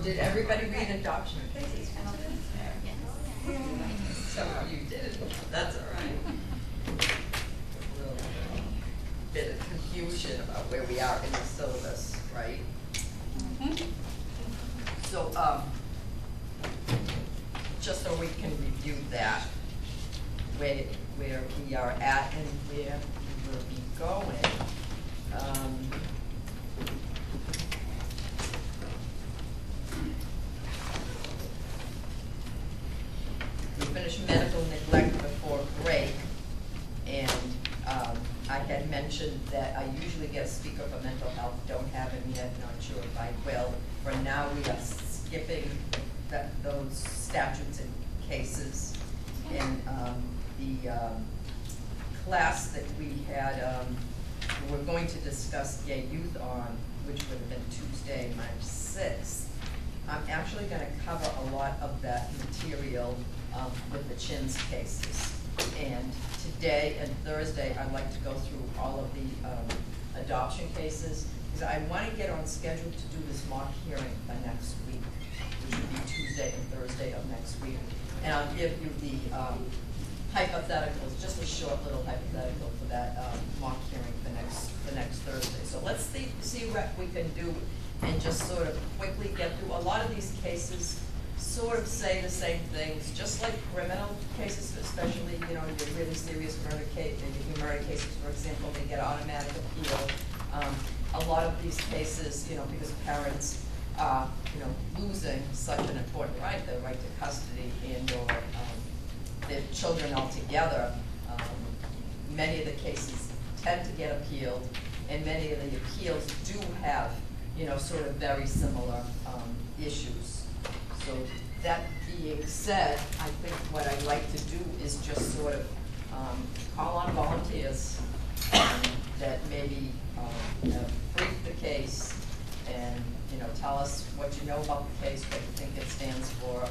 did everybody read adoption cases? Some of you did. That's all right. A little bit of confusion about where we are in the syllabus, right? So, just so we can review that, where we are at and where we will be going. We finished medical neglect before break, and I had mentioned that I usually get a speaker for mental health. Don't have him yet, not sure if I will. For now, we are skipping those statutes and cases. And the class that we had, we're going to discuss gay youth on, which would have been Tuesday, March 6th. I'm actually going to cover a lot of that material with the Chins cases. And today and Thursday, I'd like to go through all of the adoption cases, because I want to get on schedule to do this mock hearing by next week, which would be Tuesday and Thursday of next week. And I'll give you the hypotheticals, just a short little hypothetical for that mock hearing for next Thursday. So let's see what we can do and just sort of quickly get through. A lot of these cases sort of say the same things, just like criminal cases, especially, you know, your really serious murder case, murder cases, for example, they get automatic appeal. A lot of these cases, you know, because parents are, you know, losing such an important right, the right to custody and or their children altogether, many of the cases tend to get appealed, and many of the appeals do have, you know, sort of very similar issues. So that being said, I think what I'd like to do is just sort of call on volunteers that maybe brief the case and, you know, tell us what you know about the case, what you think it stands for,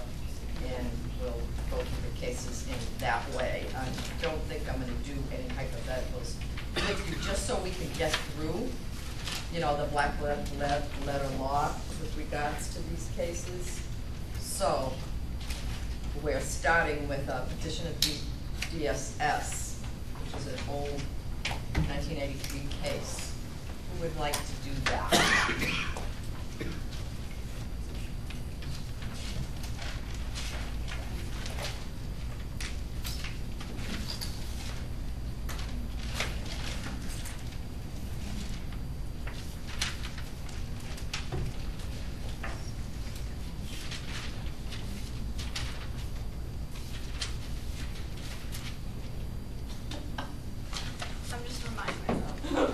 and we'll go through the cases in that way. I don't think I'm going to do any hypotheticals with you, just so we can get through, you know, the black letter law with regards to these cases. So we're starting with a petition of DSS, which is an old 1983 case. Who would like to do that?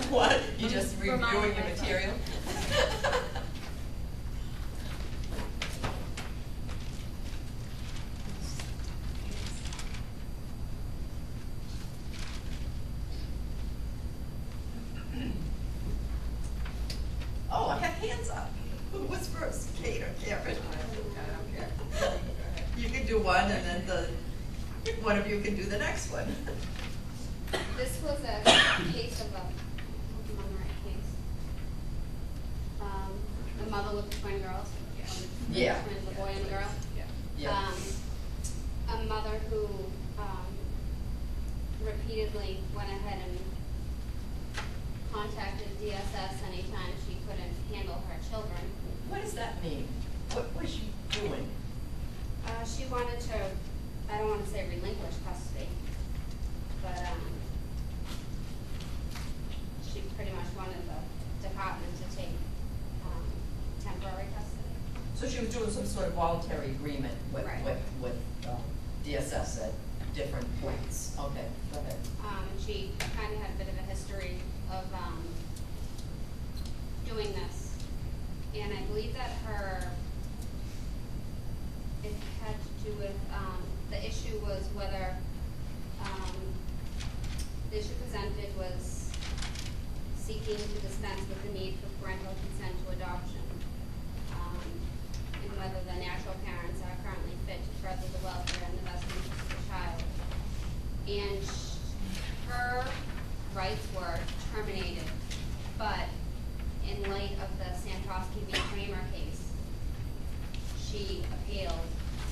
What? You just reviewing your material? Oh, I have hands up. Who was first, Kate or Karen? I don't care. You can do one, and then one of you can do the next one. This was a case of the mother with the twin girls. Yeah. The boy and the girl. Yeah. A mother who repeatedly went ahead and contacted DSS anytime she couldn't handle her children. What does that mean? What was she doing? She wanted to, I don't want to say relinquish custody, but she pretty much wanted the department to take temporary custody. So she was doing some sort of voluntary agreement with, right. with DSS at different points. Okay, go ahead. She kind of had a bit of a history of doing this. And I believe that it had to do with, the issue was whether, the issue presented was seeking to dispense with the need for parental consent to adoption, and whether the natural parents are currently fit to further the welfare and the best interest of the child. And her rights were terminated, but in light of the Santoski v. Kramer case, she appealed,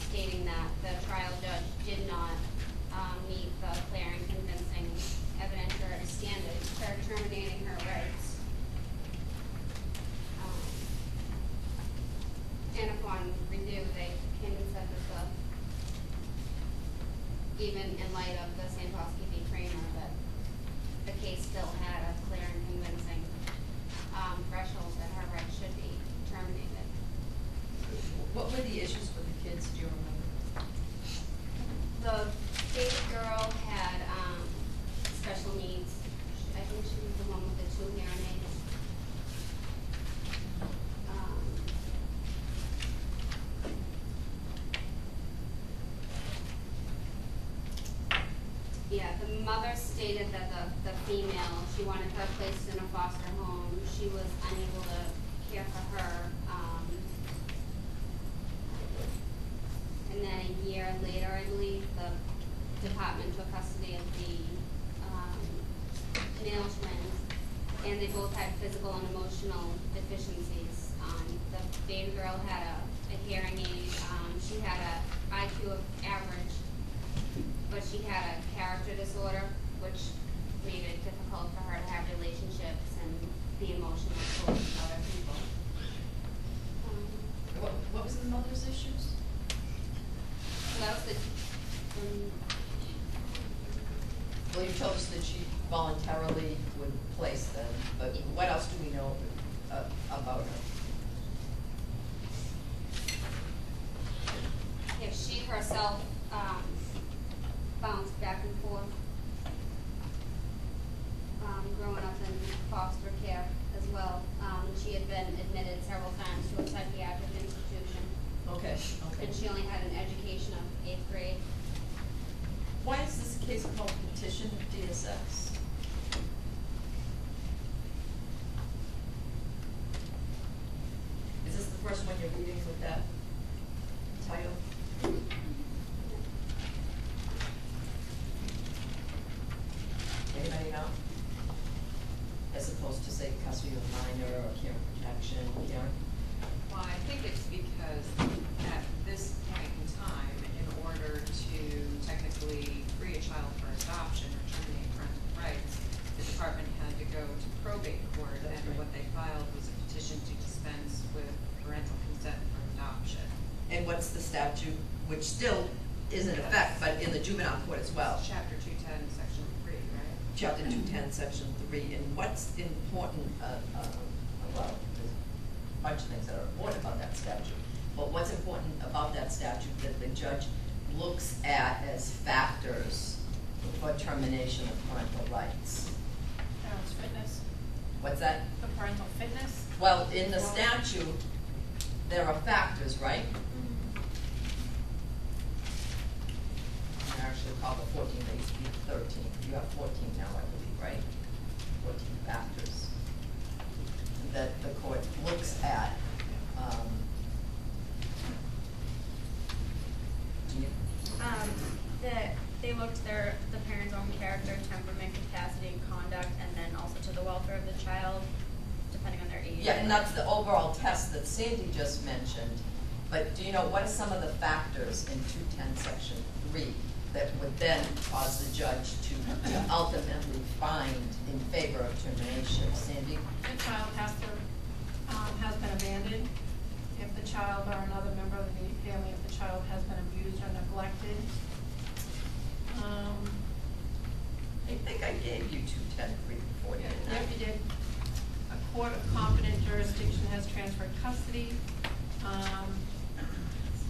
stating that the trial judge did not meet the clear and convincing evidentiary standards for terminating her rights. And upon review, they came and said that even in light of the Santoski v. Kramer, that the case still had a clear and convincing threshold that her rights should be terminated. What were the issues for the kids, do you remember? The baby girl had special needs. I think she was the one with the 2 hearing aids. Yeah, the mother stated that the female, she wanted her placed in a foster home. She was unable to care for her. And then a year later, I believe, the department took custody of the male twins, and they both had physical and emotional deficiencies. The baby girl had a hearing aid. She had a IQ of average, but she had a character disorder, which made it difficult for her to have relationships and be emotional towards other people. What was the mother's issues? So that was the. Well, you told us that she voluntarily would place them, but what else do we know about her? Yeah, she herself bounced back and forth, growing up in foster care as well. She had been admitted several times to a psychiatric institution. Okay. And she only had an education of 8th grade. Why is this case called Petition DSS? Is this the first one you're reading with that title? Anybody know? As opposed to, say, custody of a minor or care and protection, Karen? Well, I think it's because at this point in time, in order to technically free a child for adoption or terminate parental rights, the department had to go to probate court, That's and right. what they filed was a petition to dispense with parental consent for adoption. And what's the statute, which still is in effect, but in the juvenile court as well? It's Chapter 210, Section 3, right? Chapter 210, Section 3, and what's important, well, there's a bunch of things that are important about that statute, but what's important about that statute that the judge looks at as factors for termination of parental rights? Parent's fitness, What's that? the parental fitness. Well, in the statute, there are factors, right? They're actually called the 14, they used to be 13. You have 14 now, I believe, right? 14 factors that the court looks at. Do you? That they looked the parent's own character, temperament, capacity, and conduct, and then also to the welfare of the child, depending on their age. Yeah, and that's the overall test that Sandy just mentioned. But do you know, what are some of the factors in 210 Section 3 that would then cause the judge to ultimately find in favor of termination? Sandy? The child has been abandoned. If the child or another member of the family, if the child has been abused or neglected. I think I gave you 210-3 before, didn't I? Yep, you did. A court of competent jurisdiction has transferred custody.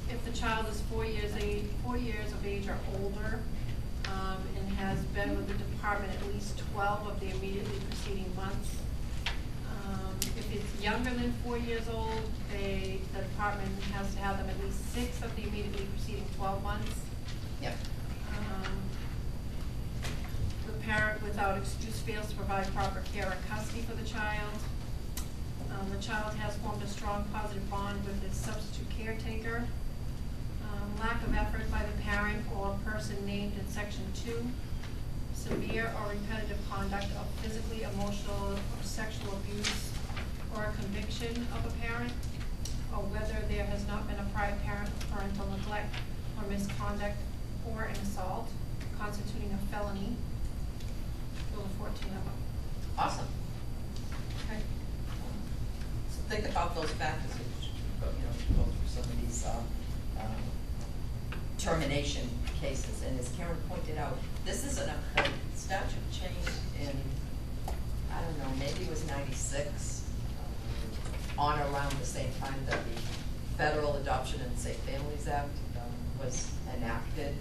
If the child is 4 years of age or older, and has been with the department at least 12 of the immediately preceding months. If it's younger than 4 years old, the department has to have them at least 6 of the immediately preceding 12 months. Yep. The parent without excuse fails to provide proper care or custody for the child. The child has formed a strong positive bond with his substitute caretaker. Lack of effort by the parent or person named in Section 2. Severe or repetitive conduct of physically, emotional, or sexual abuse, or a conviction of a parent. or whether there has not been a prior parent of parental neglect or misconduct or an assault constituting a felony. There were 14 of them. Awesome. Okay. So think about those factors, which, go through some of these termination cases. And as Karen pointed out, this isn't a statute change in, I don't know, maybe it was 96, on or around the same time that the Federal Adoption and Safe Families Act was enacted.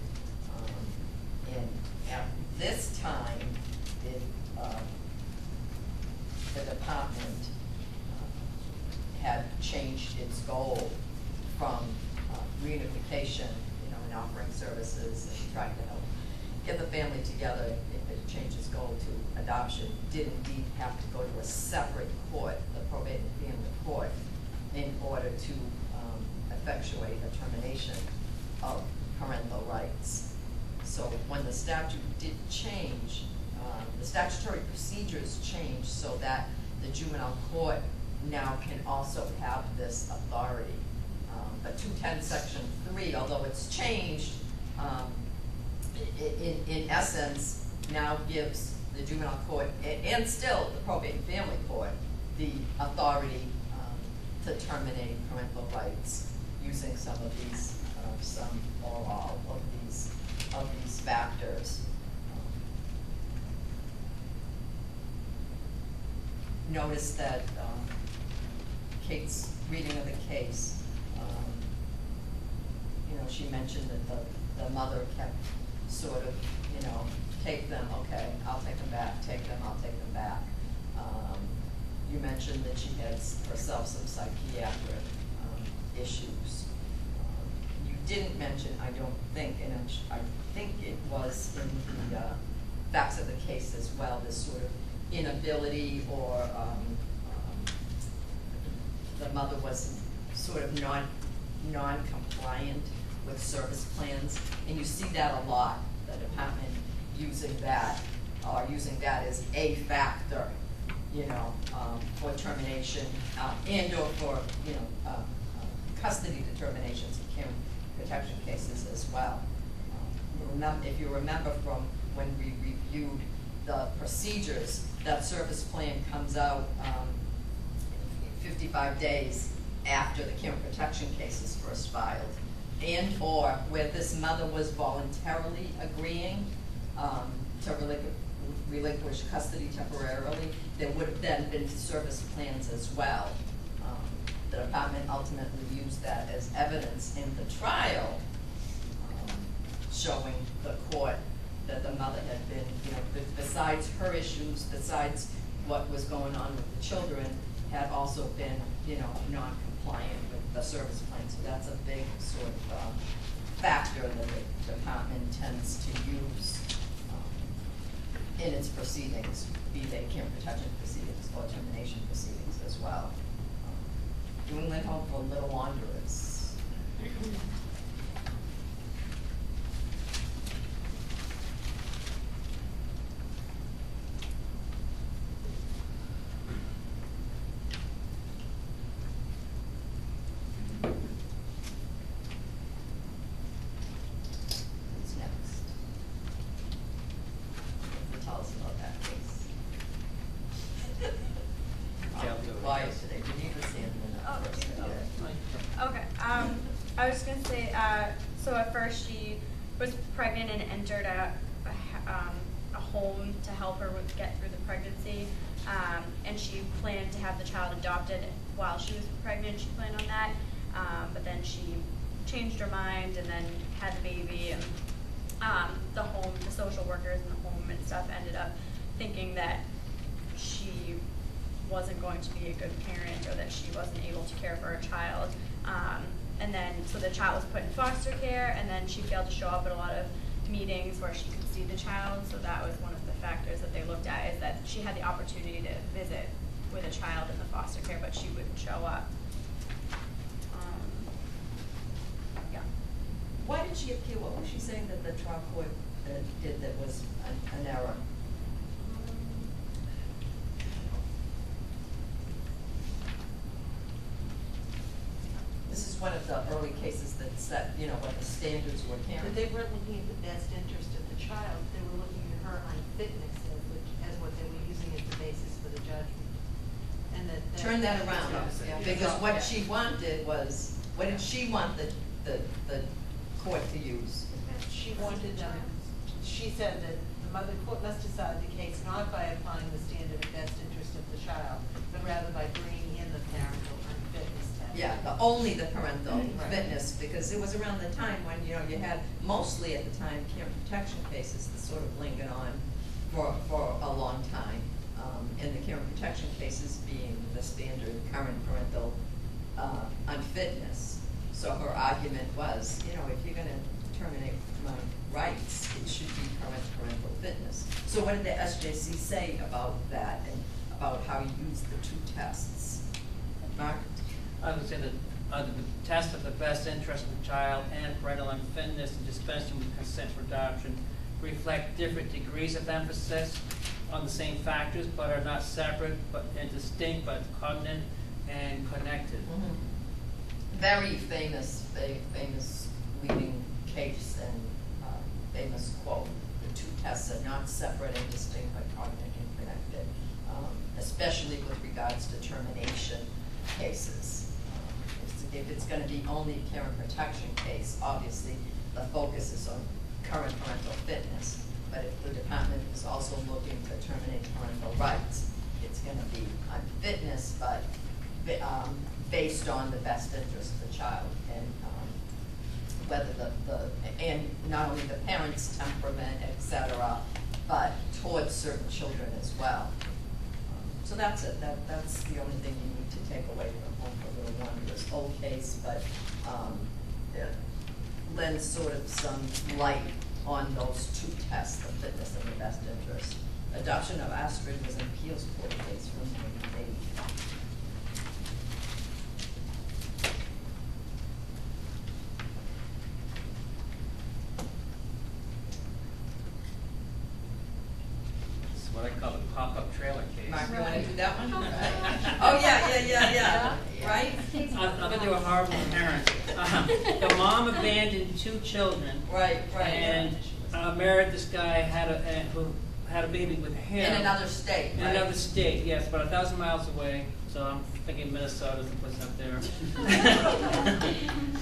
And at this time, the department had changed its goal from reunification, and offering services and trying to help get the family together. It changed its goal to adoption. Did indeed have to go to a separate court, the probate and family court, in order to effectuate a termination of parental rights. So when the statute did change, the statutory procedures changed so that the juvenile court now can also have this authority. But 210 Section 3, although it's changed, in essence, now gives the juvenile court and still the probate and family court the authority to terminate parental rights using some of these, some or all of these factors. Notice that Kate's reading of the case, she mentioned that the mother kept sort of, take them, okay, I'll take them back, take them, I'll take them back. You mentioned that she had herself some psychiatric issues. You didn't mention, I don't think, and I think it was in the facts of the case as well, this sort of inability or the mother was sort of non-compliant with service plans, and you see that a lot, the department using that as a factor, for termination and or for custody determinations in parent protection cases as well. If you remember from when we reviewed the procedures, that service plan comes out 55 days after the parent protection case is first filed, and or where this mother was voluntarily agreeing to relinquish custody temporarily, there would have then been service plans as well. The department ultimately used that as evidence in the trial, showing the court that the mother had been, besides her issues, besides what was going on with the children, had also been, non-compliant with the service plan. So that's a big sort of factor that the department tends to use in its proceedings, be they parent protection proceedings or termination proceedings as well. New England Home for Little Wanderers. What's next? Tell us about that case. Quiet today. We need to see it in the first minute. Okay, I was gonna say, so at first she was pregnant and entered a home to help her get through the pregnancy, and she planned to have the child adopted while she was pregnant. She planned on that, but then she changed her mind and then had the baby, and the home, the social workers in the home and stuff ended up thinking that she wasn't going to be a good parent, or that she wasn't able to care for her child. And then, so the child was put in foster care, and then she failed to show up at a lot of meetings where she could see the child. So that was one of the factors that they looked at, is that she had the opportunity to visit with a child in the foster care, but she wouldn't show up. Yeah. Why did she appeal? What was she saying that the trial court did that was an error? of the early cases that set, you know, what the standards were But carrying. they weren't looking at the best interest of the child, they were looking at her unfitness as what they were using as the basis for the judgment. And that. Turn that around, Yeah. because what she wanted was, what did she want the court to use? She wanted, she said that the mother court must decide the case not by applying the standard of best interest of the child, but rather by bringing in the parental unfitness test. Yeah, only the parental Right. fitness, because it was around the time when, you know, you had mostly at the time care and protection cases that sort of lingered on for a long time. And the care and protection cases being the standard current parental unfitness. So her argument was, you know, if you're gonna terminate my rights, it should be current parental fitness. So what did the SJC say about that and about how you use the two tests? Mark? I would say that the test of the best interest of the child and parental unfitness and dispensing with consent for adoption reflect different degrees of emphasis on the same factors, but are not separate and distinct, but cognate and connected. Mm-hmm. Very famous leading case and famous quote: the two tests are not separate and distinct, but cognate and connected, especially with regards to termination cases. If it's going to be only a care and protection case, obviously the focus is on current parental fitness. But if the department is also looking to terminate parental rights, it's going to be unfitness, but based on the best interest of the child, and whether and not only the parent's temperament, etc., but towards certain children as well. So that's it. That's the only thing you need to take away from Home for Little One. This whole case, but it lends sort of some light on those two tests, the fitness and the best interest. Adoption of Astrid was an appeals court case from 1980. It's what I call a pop-up trailer case. Mark, you want to do that one? Oh, yeah. Right? I think they were horrible parents. The mom abandoned two children. Right. And married this guy who had a baby with him. In another state, In right? another state, yes, about 1,000 miles away. So I'm thinking Minnesota's the place up there.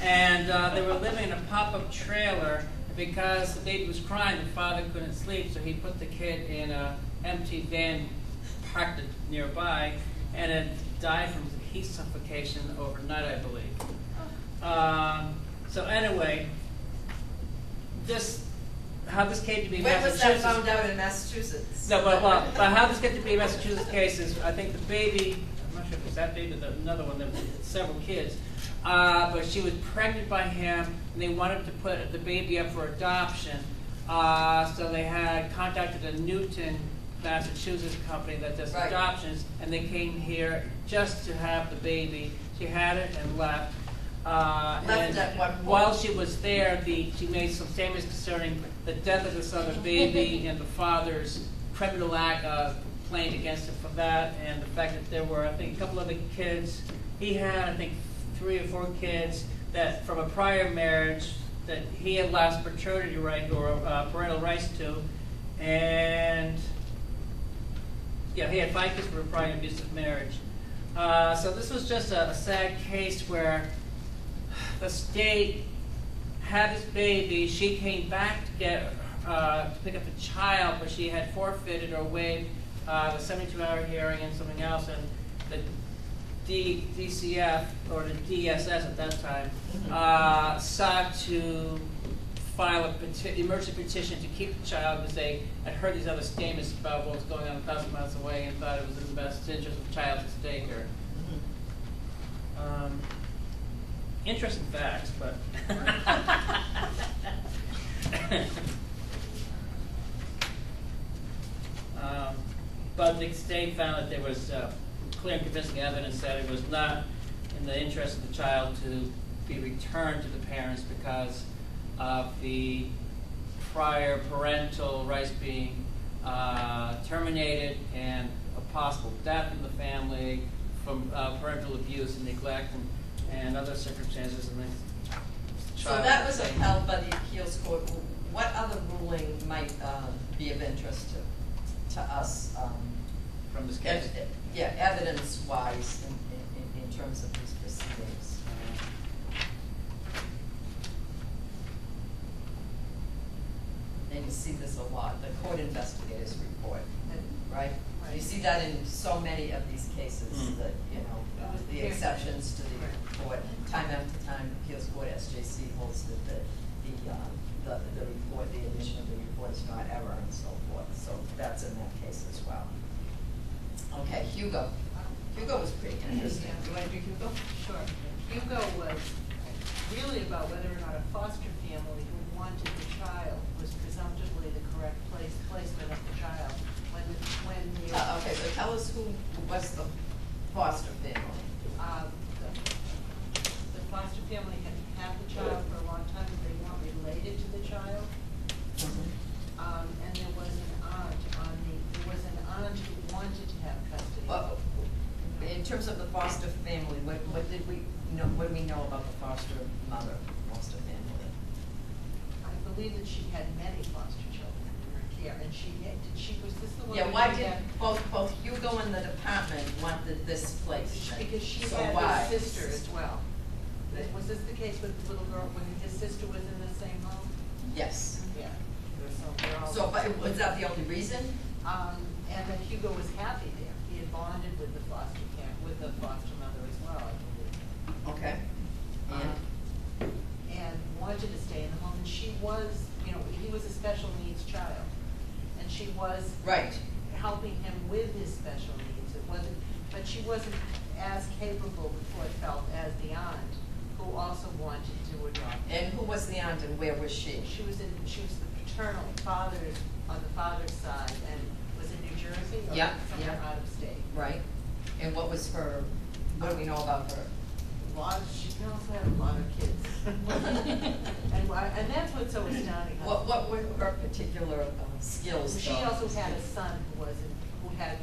And they were living in a pop-up trailer. Because the baby was crying, the father couldn't sleep, so he put the kid in an empty van parked nearby, and it died from heat suffocation overnight, I believe. So anyway, how this came to be When was Massachusetts. that found out in Massachusetts? No, but how this came to be a Massachusetts case is, I think the baby, I'm not sure if it was that baby or another one, there was several kids, but she was pregnant by him, and they wanted to put the baby up for adoption. So they had contacted a Newton, Massachusetts company that does Right. adoptions, and they came here just to have the baby. She had it and left. And at what point? while she was there, she made some statements concerning the death of this other baby and the father's criminal complaint against him for that, and the fact that there were, I think, a couple other kids. He had, I think, 3 or 4 kids that from a prior marriage that he had lost paternity right or parental rights to, and yeah, he had 5 kids from a prior abusive marriage. So this was just a sad case where the state had this baby. She came back to pick up the child, but she had forfeited or waived the 72-hour hearing and something else, and the DCF, or the DSS at that time, sought to file an emergency petition to keep the child because they had heard these other statements about what was going on 1,000 miles away and thought it was in the best interest of the child to stay here. Interesting facts, but but the state found that there was clear and convincing evidence that it was not in the interest of the child to be returned to the parents because of the prior parental rights being terminated and a possible death in the family from parental abuse and neglect. And and other circumstances, and the So child. that was upheld by the appeals court. What other ruling might be of interest to us? From this case. Yeah, evidence-wise in terms of these proceedings. And you see this a lot, the court investigator's report, right? You see that in so many of these cases, that, you know, the exceptions to the report. Time after time, appeals court, SJC holds that the report, the admission of the report is not error and so forth. So that's in that case as well. Okay, Hugo. Hugo was pretty interesting. You want to do Hugo? Sure. Hugo was really about whether or not a foster family who wanted the child was presumptively the correct placement of the child. When the Okay, so tell us who was the foster family. the foster family had had the child for a long time, and they weren't related to the child. And there was an aunt who wanted to have custody. In terms of the foster family, what do we know about the foster mother, foster family? I believe that she had many foster children in her care, and was this the one? Yeah, that why she did had- both Hugo and the department wanted this place? Because she So had why? his sister as well. Was this the case with the little girl when his sister was in the same home? Yes. Yeah. They're all- So, but was that the only reason? And that Hugo was happy there. He had bonded with the foster mother as well, I believe. Okay. And wanted to stay in the home, and she was, he was a special needs child. And she was Right. helping him with his special needs. But she wasn't as capable, the court felt, as the aunt, who also wanted to adopt. And who was the aunt and where was she? She was the paternal father's, on the father's side, and was in New Jersey or somewhere out of state. Right. And what do we know about her? She also had a lot of kids. And that's what's so astounding. What were her particular skills? She though? also had a son who also had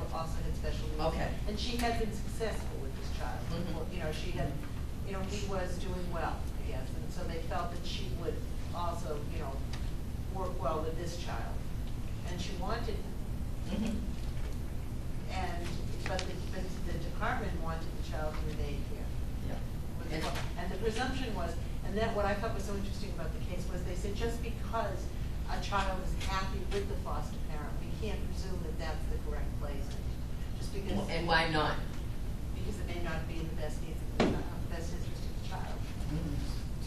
special needs. Okay. And she had been successful with this child. She had, he was doing well, I guess, and so they felt that she would also, work well with this child. And she wanted him. But the department wanted the child to remain here. Yeah. And the presumption was, and that what I thought was so interesting about the case was they said just because a child is happy with the foster parent, we can't presume that that's the correct placement. Just because. And why not? Because it may not be in the best needs of the child, best interest of the child.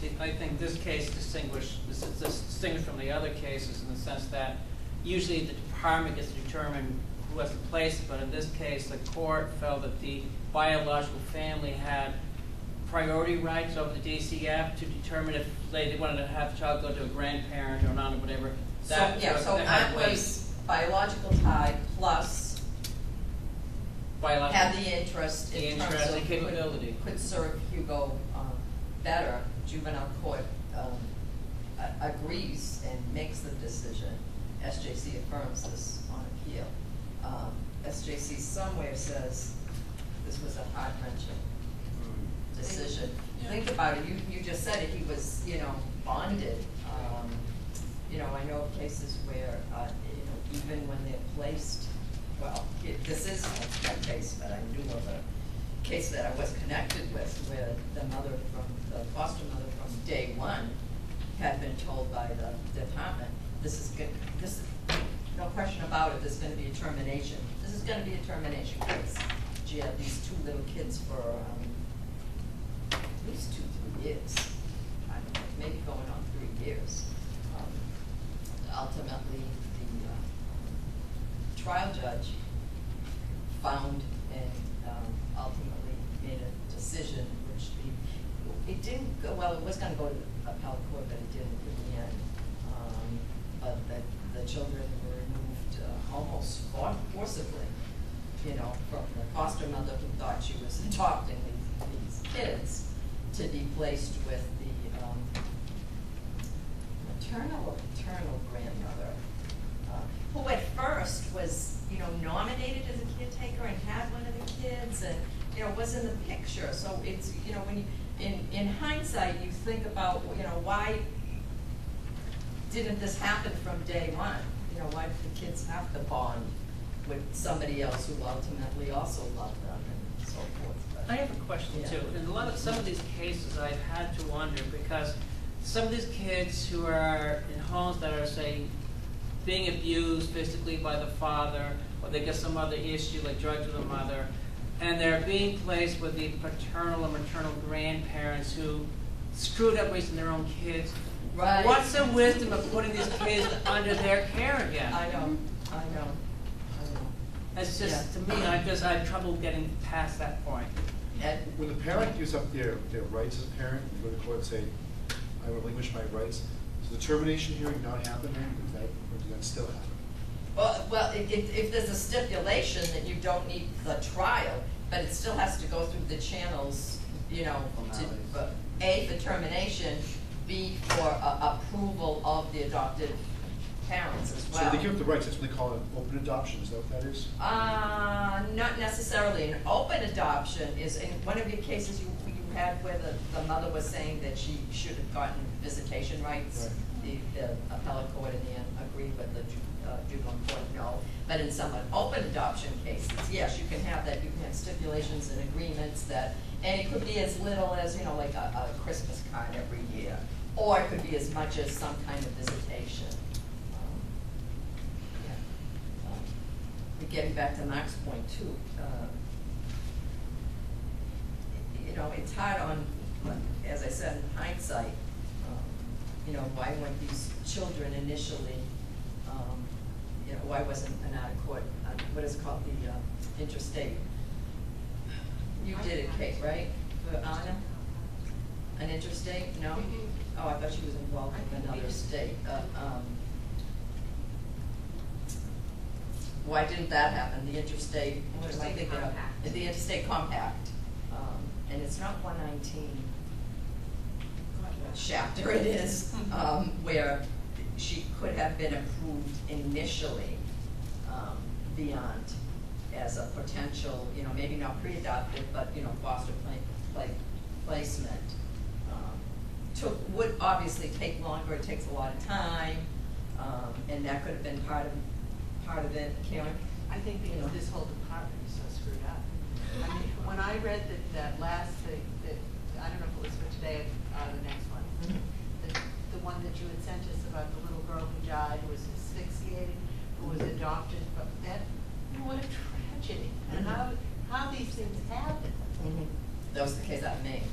See, I think this case is distinguished from the other cases in the sense that usually the department gets to determine who has the place, but in this case, the court felt that the biological family had priority rights over the DCF to determine if they wanted to have the child go to a grandparent or not or whatever. So that was biological tie plus had the interest in terms of capability. could serve Hugo better. Juvenile court agrees and makes the decision. SJC affirms this on appeal. SJC somewhere says this was a heart-wrenching decision. Think about it. You just said it. He was, bonded. I know of cases where, even when they're placed. Well, this is a case, but I knew of a case that I was connected with, where the foster mother from day one had been told by the department, no question about it, there's going to be a termination. This is going to be a termination case. She had these two little kids for at least 2-3 years. I don't know, maybe going on 3 years. Ultimately, the trial judge found and ultimately made a decision which it didn't go, well, it was going to go to the appellate court, but it didn't in the end. But the children were removed almost forcibly, from the foster mother who thought she was adopting these kids to be placed with the maternal or paternal grandmother, who at first was, nominated as a caretaker and had one of the kids and, was in the picture. So it's, when in hindsight, you think about, you know, why didn't this happen from day one? You know, why did the kids have to bond with somebody else who ultimately also loved them and so forth? But- I have a question Yeah. too. In some of these cases, I've had to wonder because some of these kids who are in homes that are, say, being abused physically by the father, or they get some other issue like drugs with the mother, and they're being placed with the paternal or maternal grandparents who screwed up raising their own kids. Right. What's the wisdom of putting these kids under their care again? I know, I know. It's just, Yeah. to me, I have trouble getting past that point. Ed? When the parent gives up their rights as a parent, and go to court and say, I relinquish my rights, does the termination hearing not happen then? Or does that still happen? Well, if there's a stipulation that you don't need the trial, but it still has to go through the channels, you know, to, A, for termination, B, for approval of the adopted parents as well. So they give up the rights, that's what they call an open adoption, is that what that is? Not necessarily. An open adoption is, in one of your cases you had where the mother was saying that she should have gotten visitation rights. Right. The appellate court in the end agreed with the juvenile court, no. But in some open adoption cases, yes, you can have that. You can have stipulations and agreements that, and it could be as little as, you know, like a Christmas card every year. Or it could be as much as some kind of visitation. Getting back to Mark's point too, you know, it's hard on, as I said, in hindsight, you know, why weren't these children initially, you know, why wasn't an out of court, what is it called, the interstate? You did it, Kate, right, for Anna? An interstate, no? Oh, I thought she was involved with another state. Why didn't that happen? The interstate, what am I Interstate thinking of? compact. The interstate compact, and it's not 119. Chapter it is, where she could have been approved initially, beyond as a potential, you know, maybe not pre-adopted, but, you know, foster placement. Would obviously take longer, it takes a lot of time, and that could have been part of it. Karen? I think because this whole department is so screwed up. I mean, when I read that last thing, that, I don't know if it was for today or the next one, the one that you had sent us about the little girl who died, who was asphyxiated, who was adopted, but that, what a tragedy. And how these things happen. That was the case out of Maine.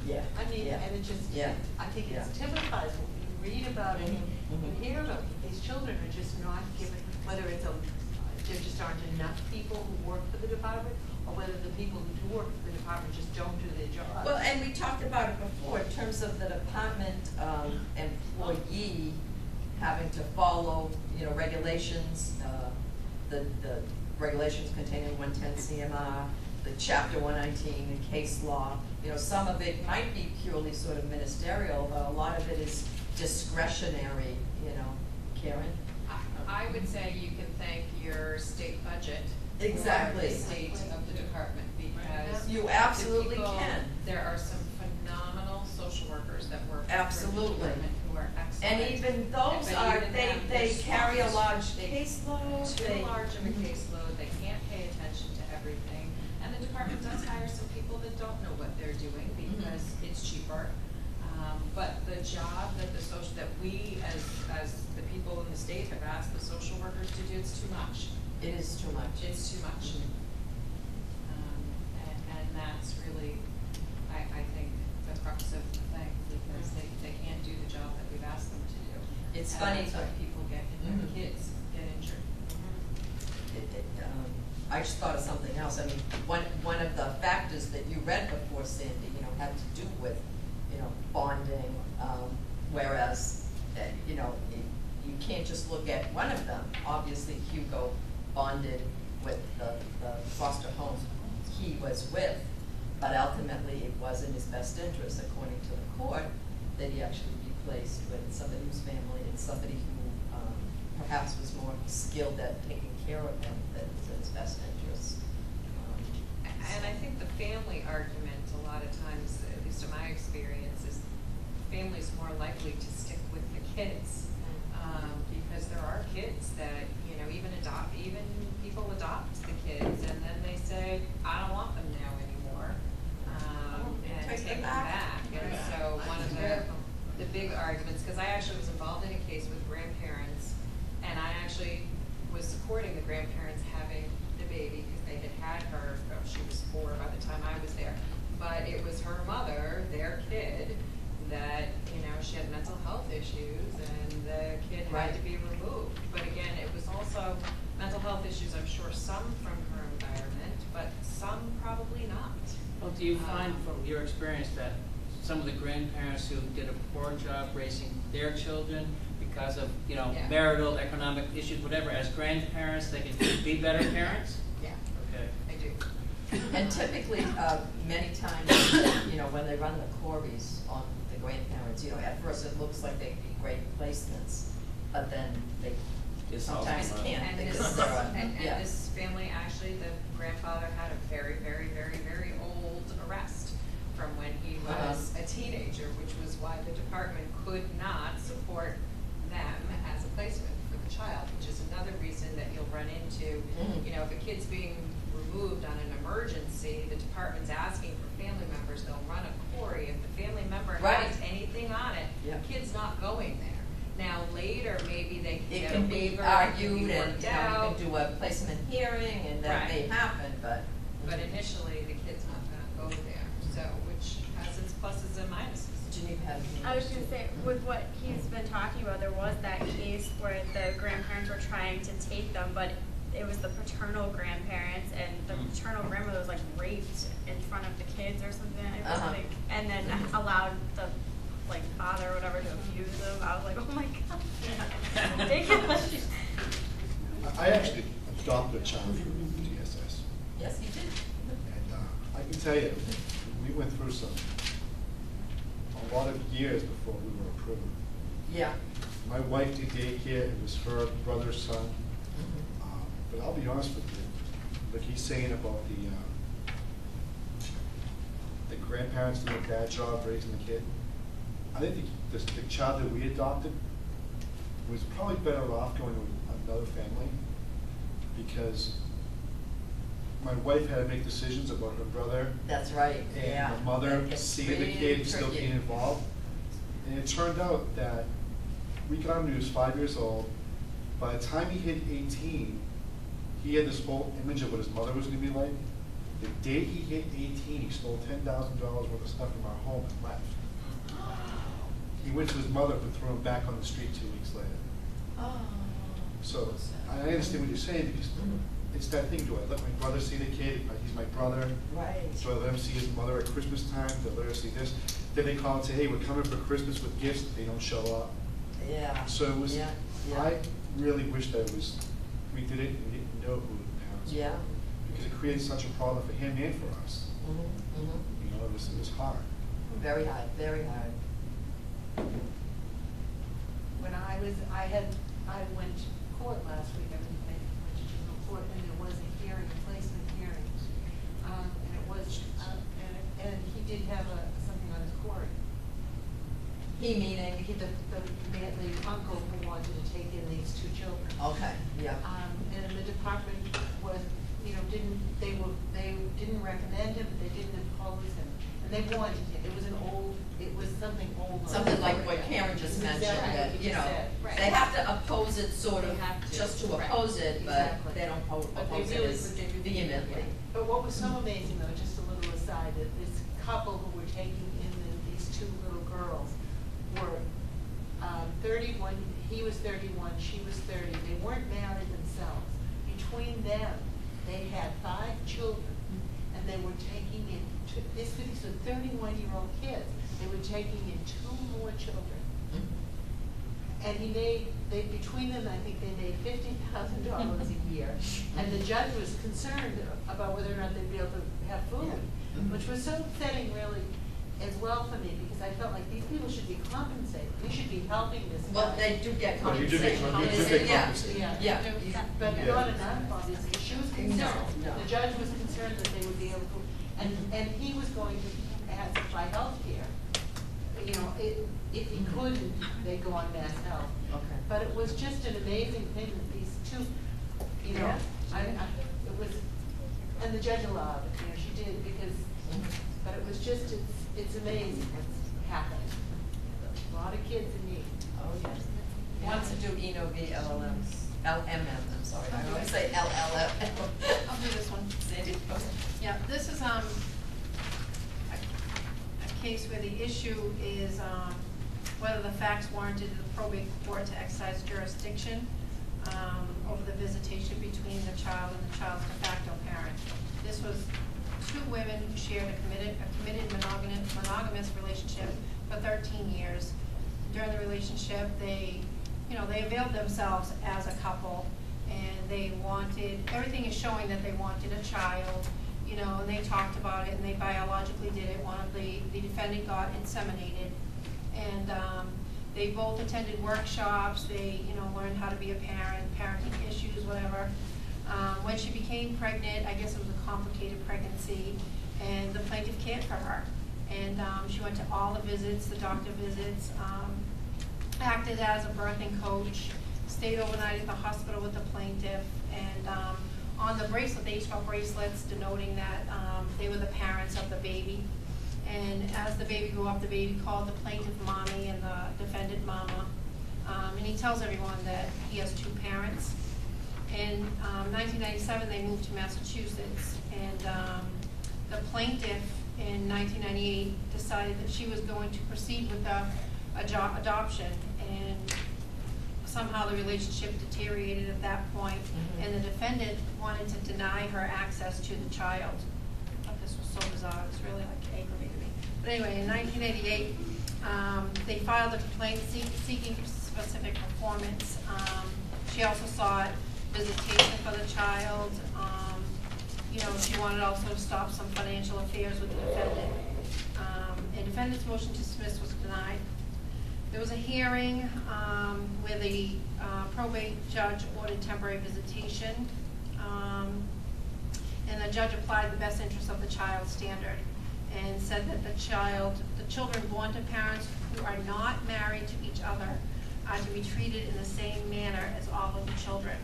Yeah. I mean, Yeah. and it just, Yeah. I think Yeah. it's typifies when you read about it, Mhm. you hear about it. These children are just not given, whether it's there just aren't enough people who work for the department, or whether the people who do work for the department just don't do their job. Well, and we talked about it before, in terms of the department employee having to follow, you know, regulations, the regulations containing 110 CMR, the chapter 119, the case law. You know, some of it might be purely sort of ministerial, but a lot of it is discretionary, you know. Karen? I would say you can thank your state budget Exactly. for the state of the department, because You absolutely the people- can. There are some phenomenal social workers that work for the Absolutely. department who are excellent. And even those But are, even they them, they they're carry a swamped. large They- caseload. Too They- large of a caseload, they can't pay attention to everything, and the department does hire some people that don't know what they're doing because it's cheaper. But the job that that we as the people in the state have asked the social workers to do, it's too much. It is too much. It's too much. And that's really, I think, the crux of the thing, because they can't do the job that we've asked them to do. It's And funny. that's why people get, Mhm. kids get injured. I just thought of something else. I mean, one of the factors that you read before, Sandy, you know, had to do with, you know, bonding, whereas, you know, you can't just look at one of them. Obviously, Hugo bonded with the foster homes he was with, but ultimately it was in his best interest, according to the court, that he actually be placed with somebody whose family and somebody who perhaps was more skilled at taking care of him, that was in his best interest. And I think the family argument, a lot of times, at least least in my experience, is families more likely to stick with the kids. Because there are kids that, you know, even people adopt the kids and then they say, I don't want them now anymore, and take them back. And so one of the big arguments, because I actually was involved in a case with grandparents, and I actually was supporting the grandparents having the baby because they had her, she was 4 by the time I was there, but it was her mother, their kid, that, you know, she had mental health issues and the kid had to be removed. But again, it was also mental health issues, I'm sure some from her environment, but some probably not. Well, do you find from your experience that some of the grandparents who did a poor job raising their children because of, you know, marital, economic issues, whatever, as grandparents, they can be better parents? Yeah. Okay. I do. And typically, many times, you know, when they run the queries on the grandparents, you know, at first it looks like they'd be great placements, but then they sometimes can't And because they're on, and this family, actually, the grandfather had a very, very, very, very old arrest from when he was a teenager, which was why the department could not support them as a placement for the child, which is another reason that you'll run into, you know, if a kid's being removed on an emergency, the department's asking for family members, they'll run a query. If the family member has anything on it, the kid's not going there. Now, later, maybe they can get a waiver, argued, and, you know, you out. can do a placement hearing, and that may happen, but. But initially, the kid's not gonna go there, so, which has its pluses and minuses. Geneva has. I was gonna say, with what he's been talking about, there was that case where the grandparents were trying to take them, but it was the paternal grandparents, and the paternal grandmother was like raped in front of the kids or something, I think, and then allowed the father or whatever to abuse them. I was like, oh my god, ridiculous. I actually adopted a child from DSS. Yes, you did. And I can tell you, we went through a lot of years before we were approved. Yeah. My wife did daycare, it was her brother's son. But I'll be honest with you, like he's saying about the grandparents doing a bad job raising the kid. I think the child that we adopted was probably better off going to another family, because my wife had to make decisions about her brother. That's right. And the mother seeing the kid still being involved. And it turned out that we got him when he was 5 years old. By the time he hit 18, he had this whole image of what his mother was going to be like. The day he hit 18, he stole $10,000 worth of stuff from our home and left. He went to his mother but threw him back on the street 2 weeks later. So I understand what you're saying, because it's that thing, do I let my brother see the kid? He's my brother. Right. So I let him see his mother at Christmas time, do I let her see this? Then they call and say, hey, we're coming for Christmas with gifts. They don't show up. Yeah. So it was, I really wish that we did it and we didn't know who the parents were. Because it created such a problem for him and for us. You know, it was hard. Very hard, very hard. When I went to court last week, I went to juvenile court, and there was a hearing, a placement hearing. And it was, and he did have something on his court. He meaning? The uncle who wanted to take in these 2 children. Okay, yeah. And the department was, you know, they didn't recommend him, they didn't oppose him, and they wanted him. It was something old. Something like what Karen just mentioned, that, you know, they have to oppose it sort of just to oppose it, but they don't oppose it as vehemently. But what was so amazing, though, just a little aside, that this couple who were taking in these 2 little girls were 31, he was 31, she was 30. They weren't married themselves. Between them, they had 5 children, and they were taking in, these were 31-year-old kids. They were taking in 2 more children. And between them, I think they made $50,000 a year. And the judge was concerned about whether or not they'd be able to have food, which was so upsetting, really, as well for me, because I felt like these people should be compensated. We should be helping this guy. Well, they do get Well, you do get compensation. compensated. Yeah. But not enough, obviously. She was concerned. No. The judge was concerned that they would be able to, And he was going to have to buy healthcare. You know, if he couldn't, they'd go on mass health. Okay. But it was just an amazing thing that these two, you know, Yeah. it was, and the judge allowed it, you know, she did, because, but it was just, it's amazing what's happening. A lot of kids in need. Oh, yes. Wants to do Eno v. LMM, I'm sorry, I always say LLM. I'll do this one. Sandy, go ahead. Yeah, this is, a case where the issue is, whether the facts warranted the probate court to exercise jurisdiction, over the visitation between the child and the child's de facto parent. This was two women who shared a committed monogamous relationship for 13 years. During the relationship, they availed themselves as a couple, and they wanted, everything is showing that they wanted a child, you know, and they talked about it, and they biologically did it. One of the defendant got inseminated, and they both attended workshops. They, you know, learned how to be a parent, parenting issues, whatever. When she became pregnant, I guess it was a complicated pregnancy, and the plaintiff cared for her. And she went to all the visits, the doctor visits, acted as a birthing coach, stayed overnight at the hospital with the plaintiff, and on the bracelet, they each got bracelets denoting that they were the parents of the baby. And as the baby grew up, the baby called the plaintiff mommy and the defendant mama. And he tells everyone that he has two parents. In 1997, they moved to Massachusetts, and the plaintiff in 1998 decided that she was going to proceed with the adoption, and somehow the relationship deteriorated at that point, and the defendant wanted to deny her access to the child. I thought this was so bizarre, it was really like aggravated me. But anyway, in 1988, they filed a complaint seeking specific performance. She also sought visitation for the child. You know, she wanted also to stop some financial affairs with the defendant. And defendant's motion to dismiss was denied. There was a hearing where the probate judge ordered temporary visitation, and the judge applied the best interest of the child standard and said that the children born to parents who are not married to each other are to be treated in the same manner as all of the children.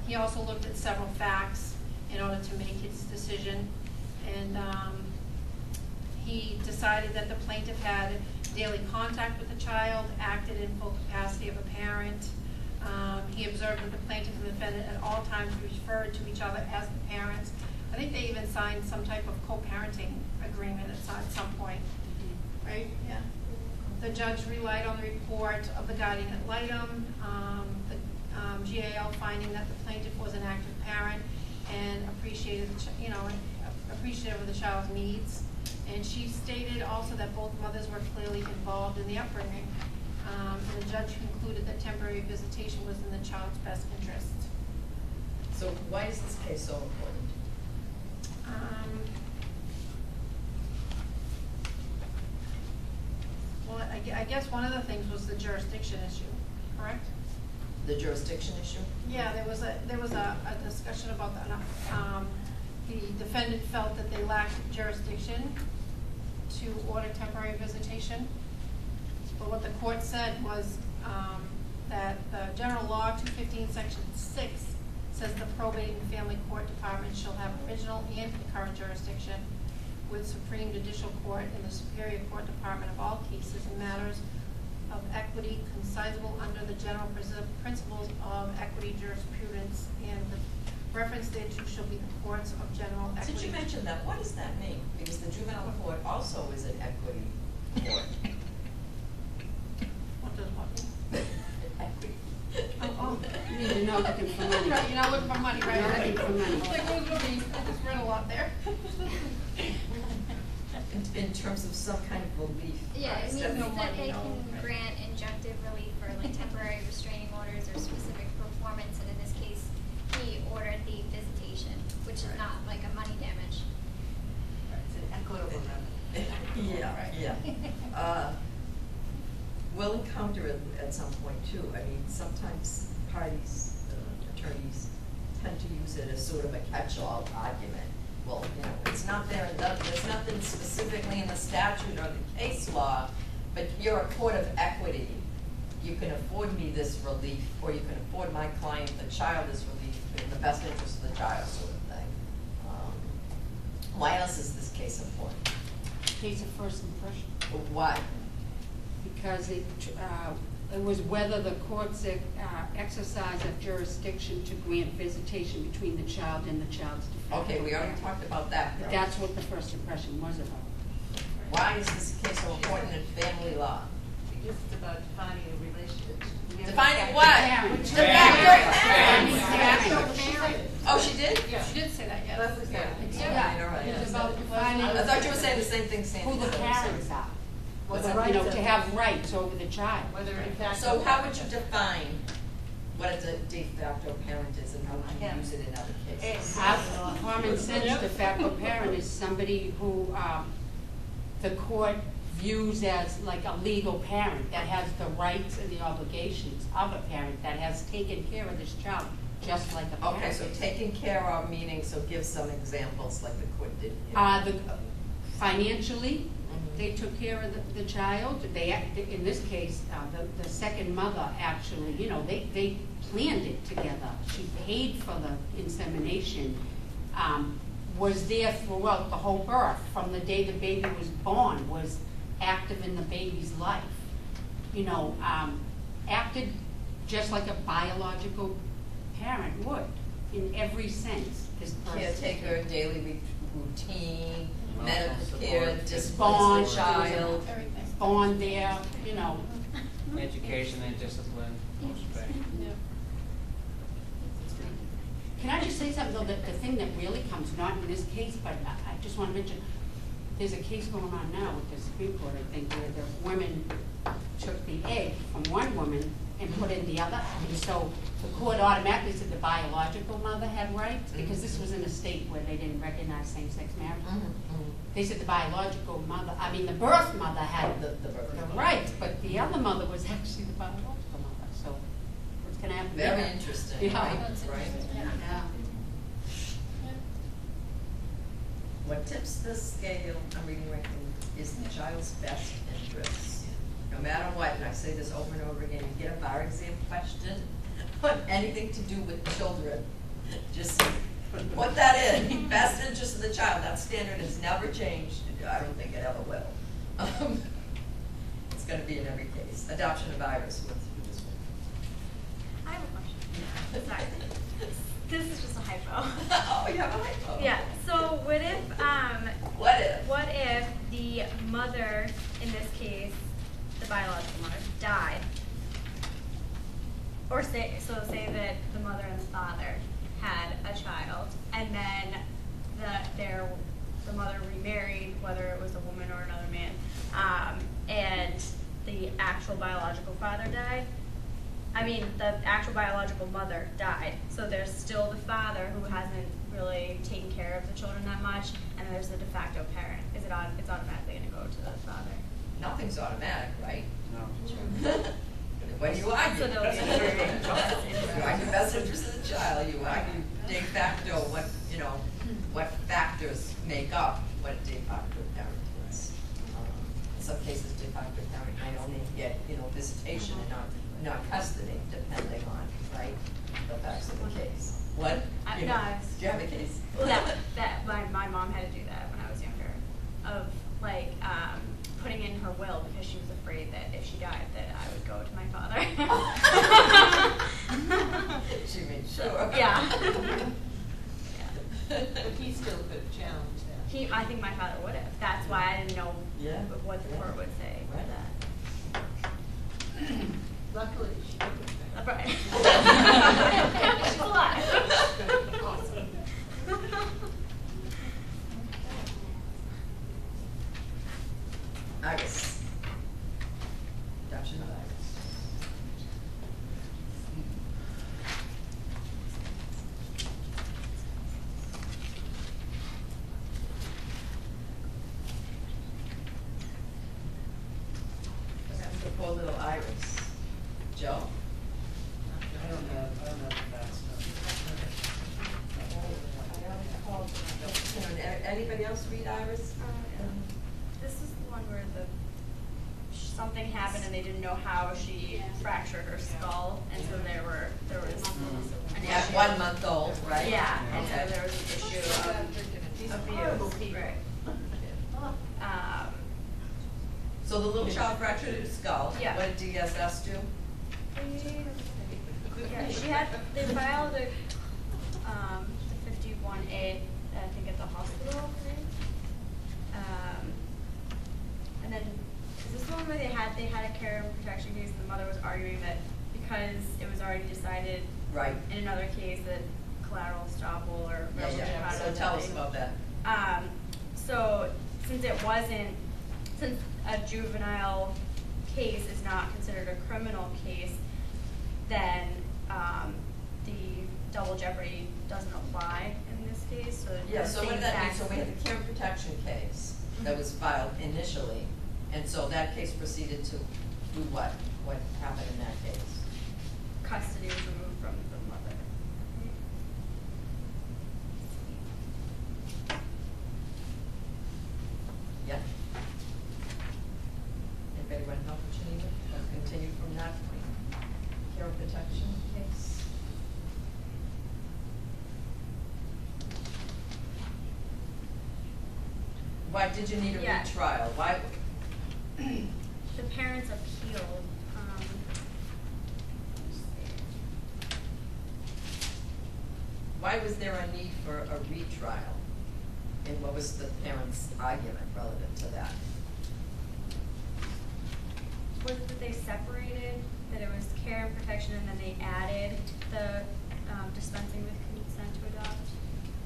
He also looked at several facts in order to make his decision, and he decided that the plaintiff had daily contact with the child, acted in full capacity of a parent. He observed that the plaintiff and the defendant at all times referred to each other as the parents. I think they even signed some type of co-parenting agreement at some point, right? Yeah. The judge relied on the report of the guardian ad litem, the GAL finding that the plaintiff was an active parent and appreciative of the child's needs. And she stated also that both mothers were clearly involved in the upbringing. And the judge concluded that temporary visitation was in the child's best interest. So why is this case so important? Well, I guess one of the things was the jurisdiction issue, correct? The jurisdiction issue? Yeah, there was a discussion about that. The defendant felt that they lacked jurisdiction to order temporary visitation. But what the court said was that the general law 215 section 6 says the probate and family court department shall have original and concurrent jurisdiction with Supreme Judicial Court and the Superior Court Department of all cases and matters of equity concisable under the general principles of equity jurisprudence, and the reference thereto shall be the courts of general equity. Since you mentioned that, what does that mean? Because the juvenile court also is an equity court. What does what mean? Equity. Oh. You're not looking for money. Right, you're not looking for money, right? You're not looking for money. Like, what would be, I just read a lot there. In terms of some kind of relief. Yeah, it means Instead of no that money, they no. can grant injunctive relief for like temporary restraining orders or specific performance, and in this case, he ordered the visitation, which is not like a money damage. It's an equitable remedy. Yeah. We'll encounter it at some point too. I mean, sometimes parties, attorneys tend to use it as sort of a catch-all argument. well, you know, it's not there, and there's nothing specifically in the statute or the case law, but you're a court of equity. You can afford me this relief, or you can afford my client, the child, this relief in the best interest of the child, sort of thing. Why else is this case important? Case of first impression. Why? Because it was whether the court's exercise of jurisdiction to grant visitation between the child and the child's defendant. Okay, we already talked about that, But girl. that's what the first impression was about. Why is this case so important in family law? Because it's about defining a relationship. Defining what? Parents. Oh, she did? She did say that, yes. That's exactly. It's about defining I thought you were saying the same thing, Sandy. who the parents are. What You the know, rights to of- have rights over the child. Whether in fact. So how would you define what a de facto parent is, and how would you use it in other cases? Common sense, de facto parent is somebody who the court views as like a legal parent that has the rights and the obligations of a parent that has taken care of this child, just like a parent. Okay, so taking care of meaning, so give some examples like the court did here. Financially, they took care of the child. In this case, the second mother actually, you know, they planned it together. She paid for the insemination, was there throughout the whole birth, from the day the baby was born, was active in the baby's life. You know, acted just like a biological parent would, in every sense. This person. Caretaker, daily routine, medical Emotional care, support. discipline the child. Everything. Born there, you know. Education and discipline, most things. Yeah. Can I just say something, though, that the thing that really comes, not in this case, but I just want to mention, there's a case going on now with the Supreme Court, I think, where the women took the egg from one woman and put in the other, and so the court automatically said the biological mother had rights, because this was in a state where they didn't recognize same-sex marriage. They said the biological mother, I mean, the birth mother had The birth the mother. rights, but the other mother was actually the biological mother, so what's going to happen there? Very interesting, Yeah. right? That's Right. interesting, yeah. Yeah. What tips the scale, I'm reading right from, is the child's best interests. No matter what, and I say this over and over again, you get a bar exam question on anything to do with children, just put that in, best interest of the child, that standard has never changed, I don't think it ever will. It's gonna be in every case. Adoption of Iris, what's this one? I have a question. Sorry. This is just a hypo. Oh, you have a hypo? Yeah, so what if, What if? the mother, in this case, the biological mother, died? Or say that the mother and the father had a child, and then the mother remarried, whether it was a woman or another man, and the actual biological father died? I mean, the actual biological mother died, so there's still the father who hasn't really taken care of the children that much, and there's the de facto parent. It's automatically going to go to the father. Nothing's automatic, right? No. When you argue, So there'll be a hearing. you argue best interest of the child, you argue de facto, what factors make up what a de facto parent is. In some cases, de facto parent might only get, visitation and not custody, depending on, right, the facts of the case. What? I- You no, know, I was- do you have a case? Well, that my mom had to do that when I was younger, of like putting in her will because she was afraid that if she died that I would go to my father. She made sure. Yeah. But he still could challenge that. I think my father would have. That's why I didn't know Yeah. what the court would say for Right. that. Luckily, she didn't. Right. She's alive. Awesome. Iris. Adoption of Iris. What happened to poor little Iris? Joe? I don't know the facts, no. anybody else read Iris? This is the one where something happened and they didn't know how she fractured her skull, and so there was an At issue. 1 month old, right? Yeah, and Okay. so there was an issue of abuse, right. So the little child fractured her skull. Yeah. What did DSS do? Yeah, they filed the 51A, I think at the hospital, right? And then, is this the one where they had a care and protection case, and the mother was arguing that because it was already decided Right. in another case that collateral estoppel or Yeah, yeah. So tell us about that. So since a juvenile case is not considered a criminal case, then the double jeopardy doesn't apply in this case, so. Yeah, the so what same did that mean? facts- So we had the care and protection case that was filed initially, and so that case proceeded to do what? What happened in that case? Custody was removed from the mother. Yeah? Anybody want to help with Geneva? Let's continue from that point. Care and protection case. Why did you need a Yeah. retrial? Why? The parents appealed, Why was there a need for a retrial? And what was the parents' argument relative to that? was it that they separated, that it was care and protection, and then they added the dispensing with consent to adopt?